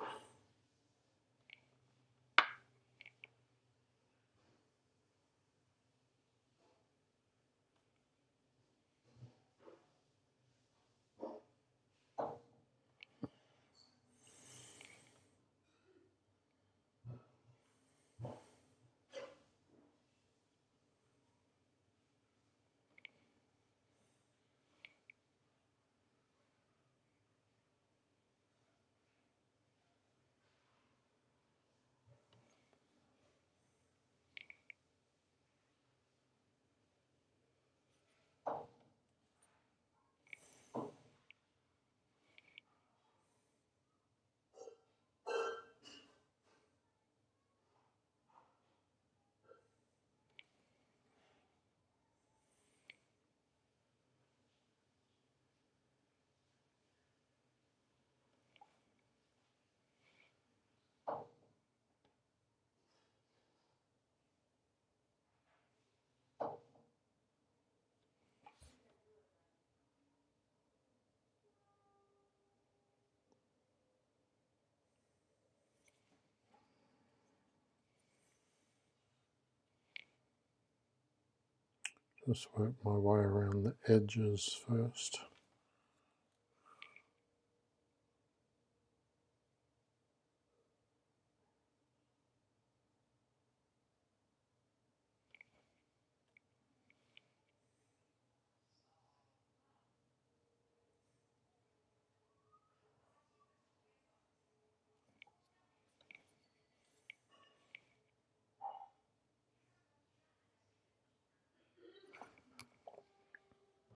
Just work my way around the edges first.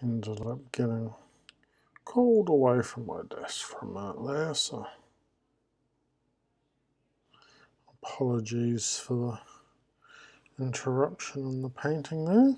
Ended up getting called away from my desk for a minute there, so apologies for the interruption in the painting there.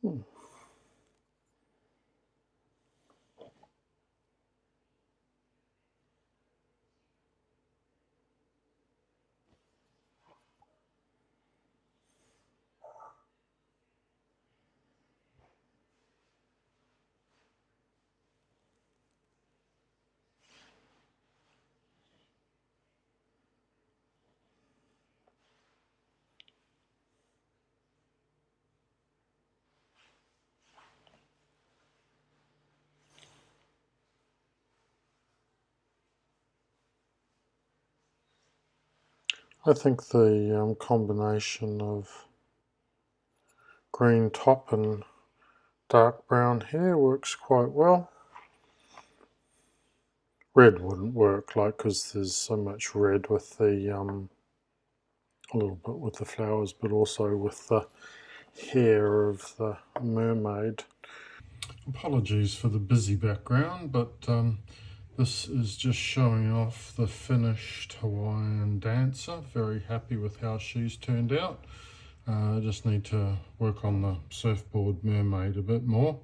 Hmm. I think the combination of green top and dark brown hair works quite well. Red wouldn't work, like, because there's so much red with the a little bit with the flowers, but also with the hair of the mermaid. Apologies for the busy background, but this is just showing off the finished Hawaiian dancer. Very happy with how she's turned out. I just need to work on the surfboard mermaid a bit more.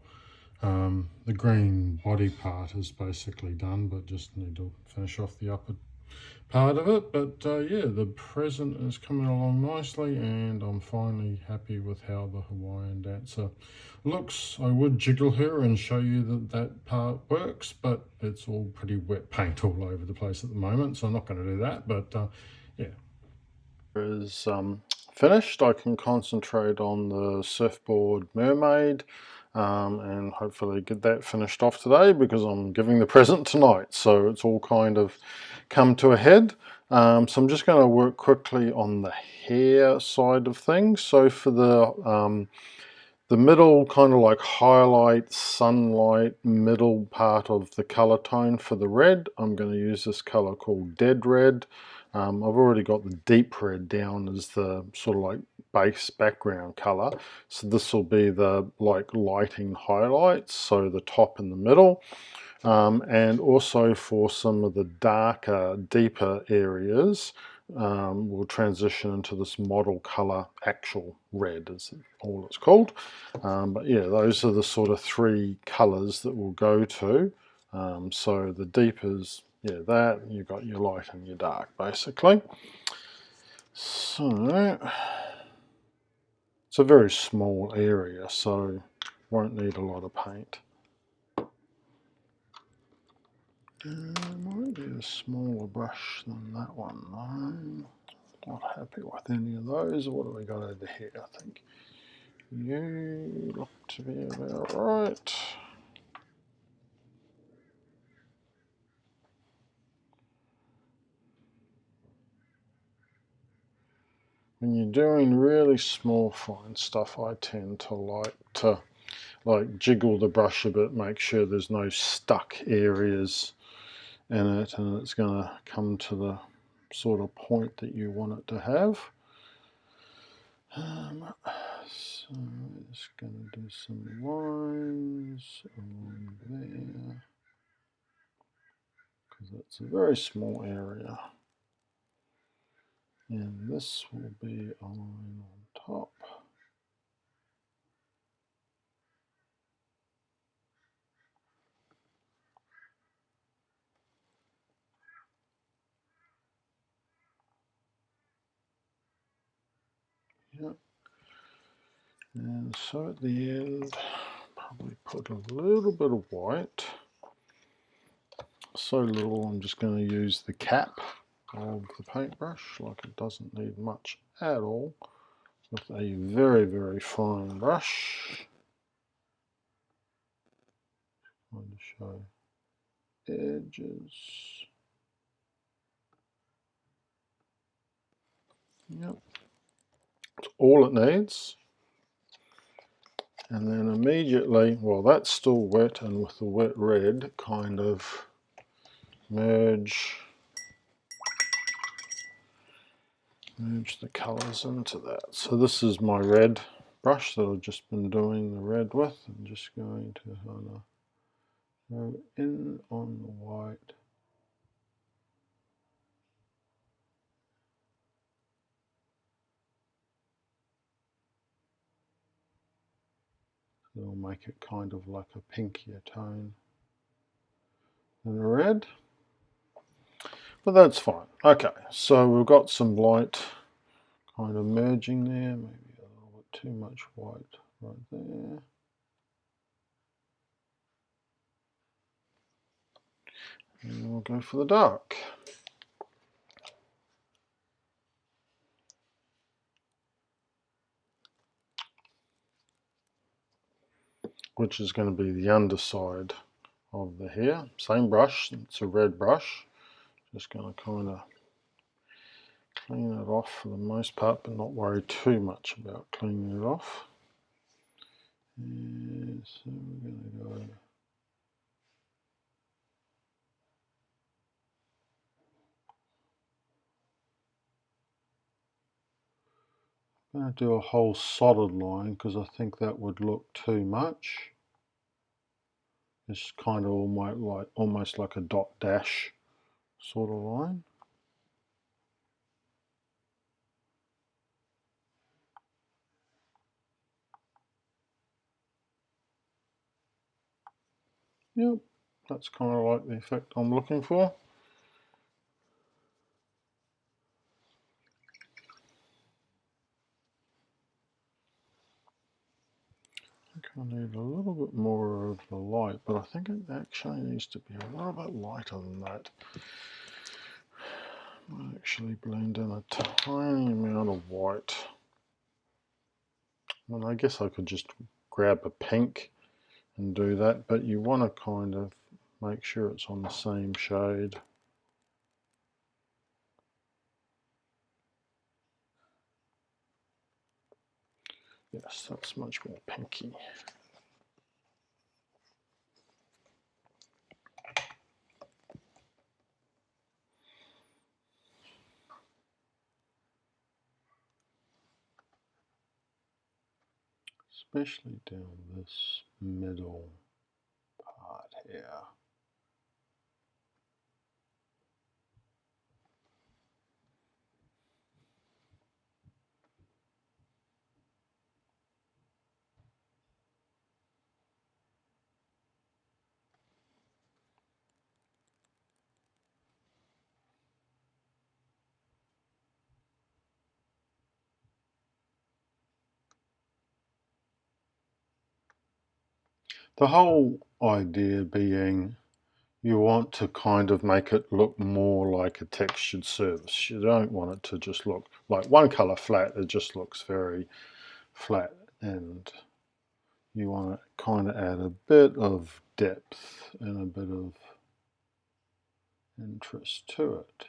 The green body part is basically done, but just need to finish off the upper part of it. But yeah, the present is coming along nicely, and I'm finally happy with how the Hawaiian dancer looks. I would jiggle her and show you that that part works, but it's all pretty wet paint all over the place at the moment, so I'm not going to do that. But yeah, is finished. I can concentrate on the surfboard mermaid and hopefully get that finished off today, because I'm giving the present tonight, so it's all kind of come to a head. So I'm just going to work quickly on the hair side of things. So for the middle kind of like highlight, sunlight, middle part of the color tone for the red, I'm going to use this color called Dead Red. I've already got the deep red down as the sort of like base background color. So this will be the like lighting highlights, so the top and the middle. And also for some of the darker, deeper areas, we'll transition into this model color actual red is all it's called. But yeah, those are the sort of three colors that we'll go to. So the deep is, yeah, that, you've got your light and your dark basically. So it's a very small area, so won't need a lot of paint. Might be a smaller brush than that one though. Not happy with any of those. What do we got over here? I think you look to be about right. When you're doing really small fine stuff, I tend to like jiggle the brush a bit, make sure there's no stuck areas in it, and it's going to come to the sort of point that you want it to have. So I'm just going to do some lines along there, because that's a very small area. And this will be a line on top. Yep. And so at the end, probably put a little bit of white. So little, I'm just going to use the cap of the paintbrush, like it doesn't need much at all, with a very, very fine brush. I'm going to show edges. Yep, that's all it needs. And then immediately, well, that's still wet, and with the wet red, kind of merge the colours into that. So this is my red brush that I've just been doing the red with. I'm just going to kind of go in on the white. It'll make it kind of like a pinkier tone than the red. But that's fine. Okay, so we've got some light kind of merging there, maybe a little bit too much white right there. And we'll go for the dark, which is going to be the underside of the hair. Same brush, it's a red brush. Just going to kind of Clean it off for the most part, but not worry too much about cleaning it off. And so we're going to go I'm going to do a whole solid line because I think that would look too much. It's kind of almost like a dot dash sort of line. Yep, that's kind of like the effect I'm looking for. I think I need a little bit more of the light, but I think it actually needs to be a little bit lighter than that. Might actually blend in a tiny amount of white. And I guess I could just grab a pink and do that, but you want to kind of make sure it's on the same shade. Yes, that's much more pinky. Especially down this middle part here. The whole idea being you want to kind of make it look more like a textured surface. You don't want it to just look like one color flat. It just looks very flat, and you want to kind of add a bit of depth and a bit of interest to it.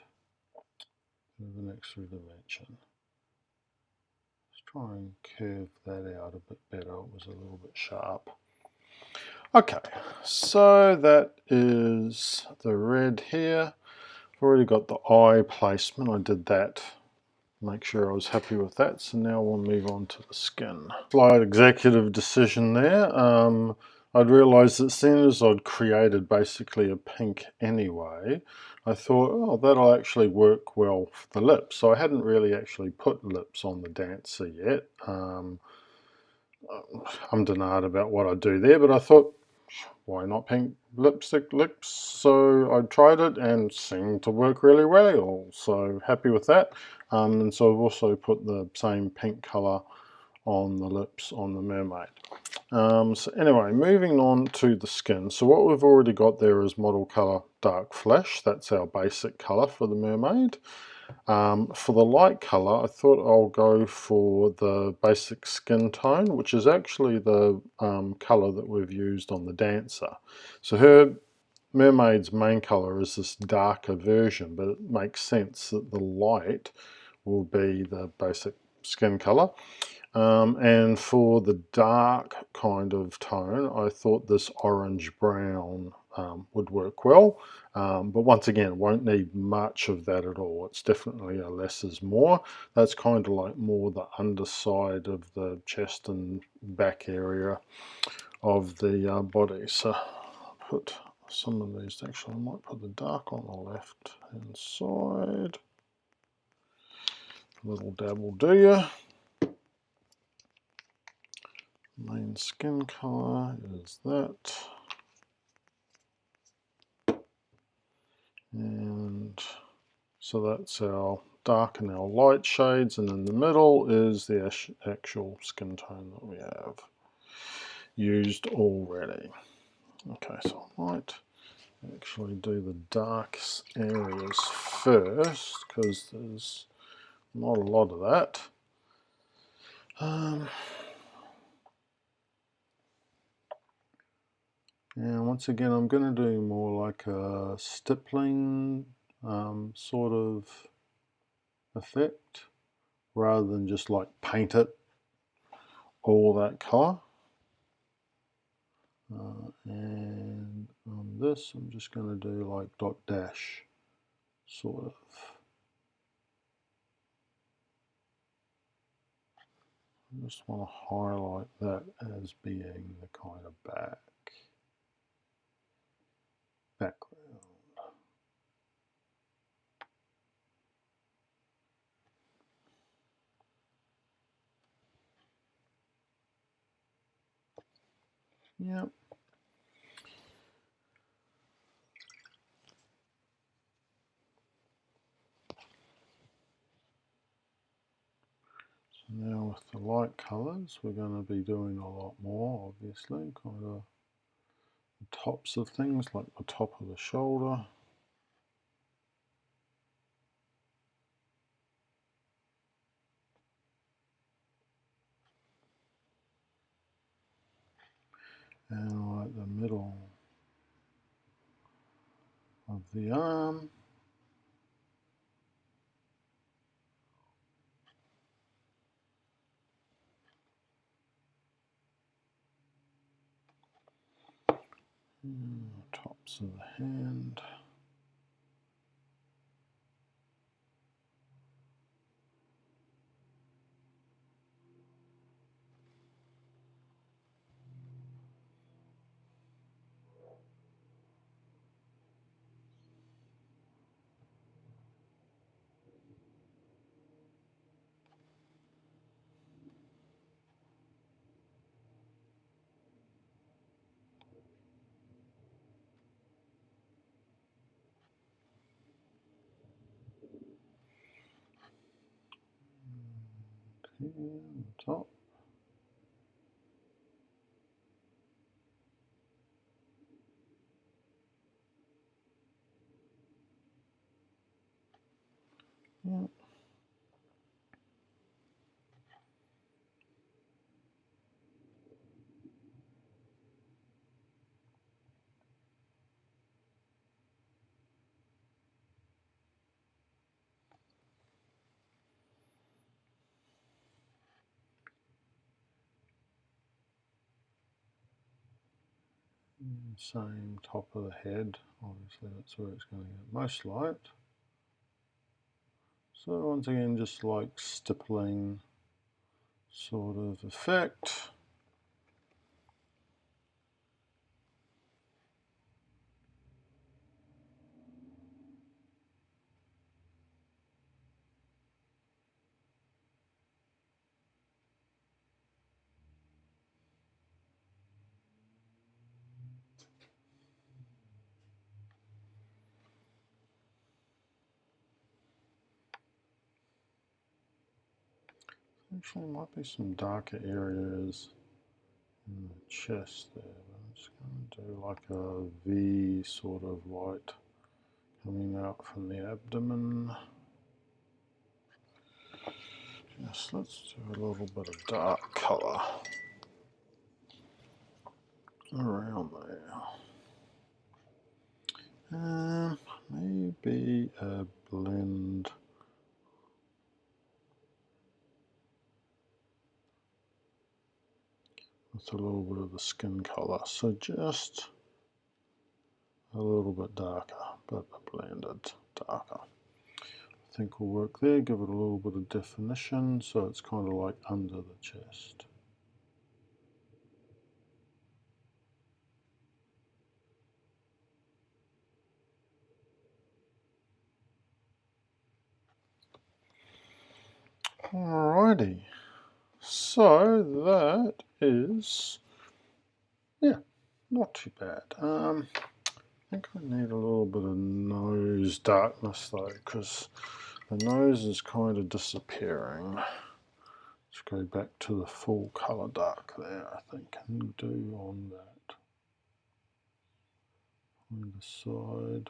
Bit of an extra dimension. Let's try and curve that out a bit better. It was a little bit sharp. Okay, so that is the red here. I've already got the eye placement. I did that. Make sure I was happy with that. So now we'll move on to the skin. Slight executive decision there. I'd realised that as soon as I'd created basically a pink anyway, I thought, oh, that'll actually work well for the lips. So I hadn't really actually put lips on the dancer yet. I'm denied about what I do there, but I thought, why not pink lipstick lips? So I tried it and seemed to work really well, so happy with that. And so I've also put the same pink colour on the lips on the mermaid. So anyway, moving on to the skin. So what we've already got there is model colour dark flesh. That's our basic colour for the mermaid. For the light colour, I thought I'll go for the basic skin tone, which is actually the colour that we've used on the dancer. So her mermaid's main colour is this darker version, but it makes sense that the light will be the basic skin colour. And for the dark kind of tone, I thought this orange brown would work well. But once again, won't need much of that at all. It's definitely a less is more. That's kind of like more the underside of the chest and back area of the body. So I'll put some of these, actually I might put the dark on the left hand side. A little dab will do you. Main skin color is that. And so that's our dark and our light shades, and in the middle is the actual skin tone that we have used already. Okay, so I might actually do the dark areas first because there's not a lot of that. And once again, I'm going to do more like a stippling sort of effect rather than just like paint it all that color. And on this I'm just going to do like dot dash sort of. I just want to highlight that as being the kind of background. Yep. So now with the light colours we're going to be doing a lot more, obviously, kind of the tops of things like the top of the shoulder. And like the middle of the arm. And the tops of the hand. And here, the top. Yeah. Same top of the head, obviously that's where it's going to get most light. So once again, just like stippling sort of effect. Actually, might be some darker areas in the chest there. But I'm just going to do like a V sort of light coming out from the abdomen. Yes, let's do a little bit of dark colour around there. Maybe a blend with a little bit of the skin colour. So just a little bit darker, but blended darker. I think will work there. Give it a little bit of definition so it's kind of like under the chest. Alrighty, so that is, yeah, not too bad. I think I need a little bit of nose darkness though, because the nose is kind of disappearing. Let's go back to the full colour dark there, I think, and do on that. On the side.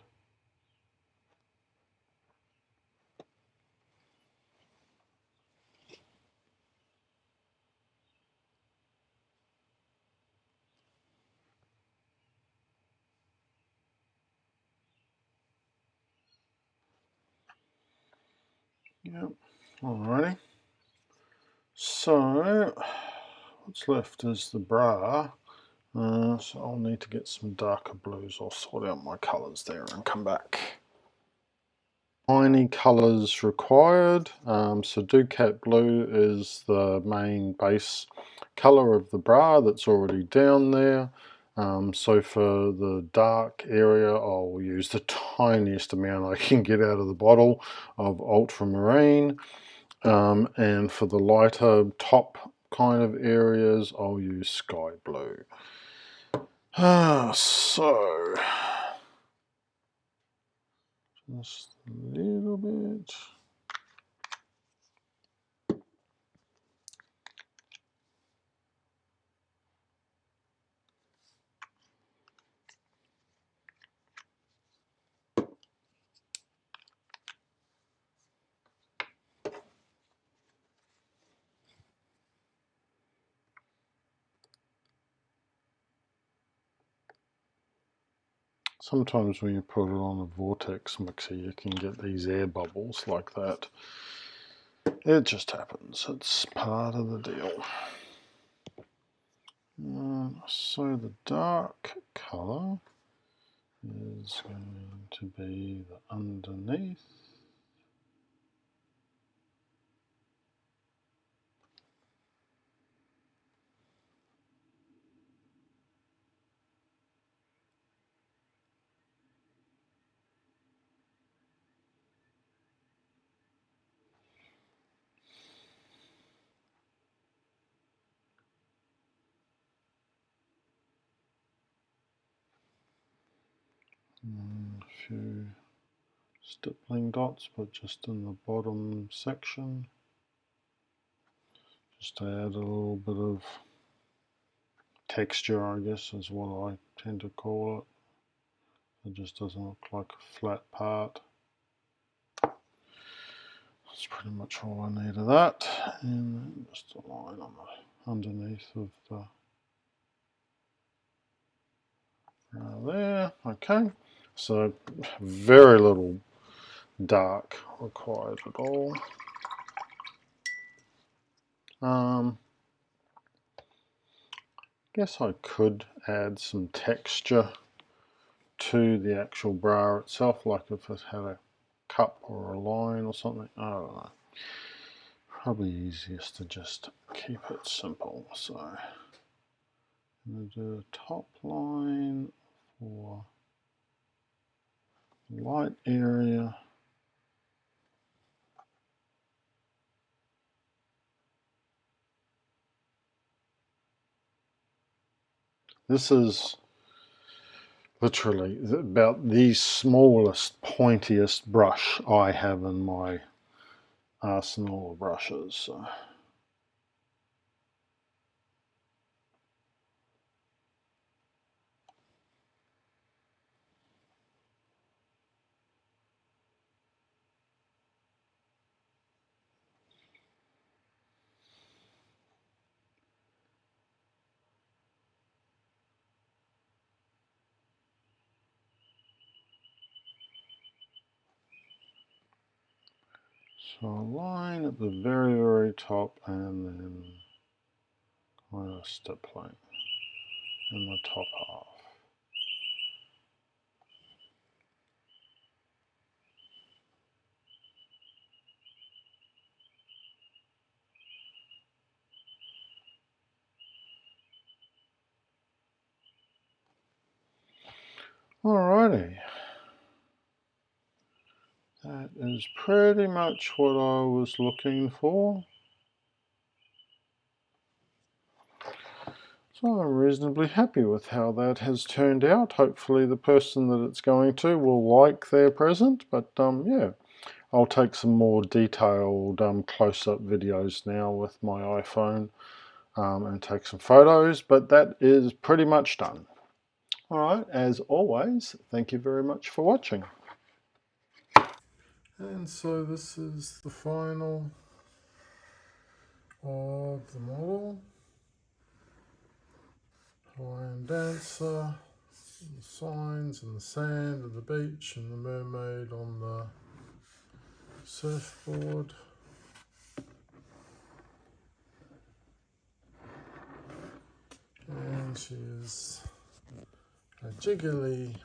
Yep, alrighty. So what's left is the bra. So I'll need to get some darker blues. I'll sort out my colours there and come back. Tiny colours required. So Ducat Blue is the main base colour of the bra that's already down there. So for the dark area, I'll use the tiniest amount I can get out of the bottle of ultramarine. And for the lighter top kind of areas, I'll use sky blue. So just a little bit. Sometimes when you put it on a vortex mixer, you can get these air bubbles like that. It just happens. It's part of the deal. So the dark colour is going to be the underneath. A few stippling dots, but just in the bottom section. Just to add a little bit of texture, I guess, is what I tend to call it. It just doesn't look like a flat part. That's pretty much all I need of that. And then just a line on the underneath of the there. Okay, so very little dark required at all. Guess I could add some texture to the actual bra itself, like if it had a cup or a line or something. I don't know. Probably easiest to just keep it simple. So I'm going to do a top line for light area. This is literally about the smallest, pointiest brush I have in my arsenal of brushes. So. So a line at the very, very top and then kind of stippling in the top half. Alrighty. That is pretty much what I was looking for. So I'm reasonably happy with how that has turned out. Hopefully the person that it's going to will like their present, but yeah, I'll take some more detailed close-up videos now with my iPhone and take some photos, but that is pretty much done. Alright, as always, thank you very much for watching. And so this is the final of the model. Hawaiian dancer, the signs and the sand and the beach and the mermaid on the surfboard. And she is a jiggly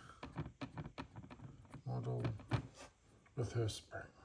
model with her spring.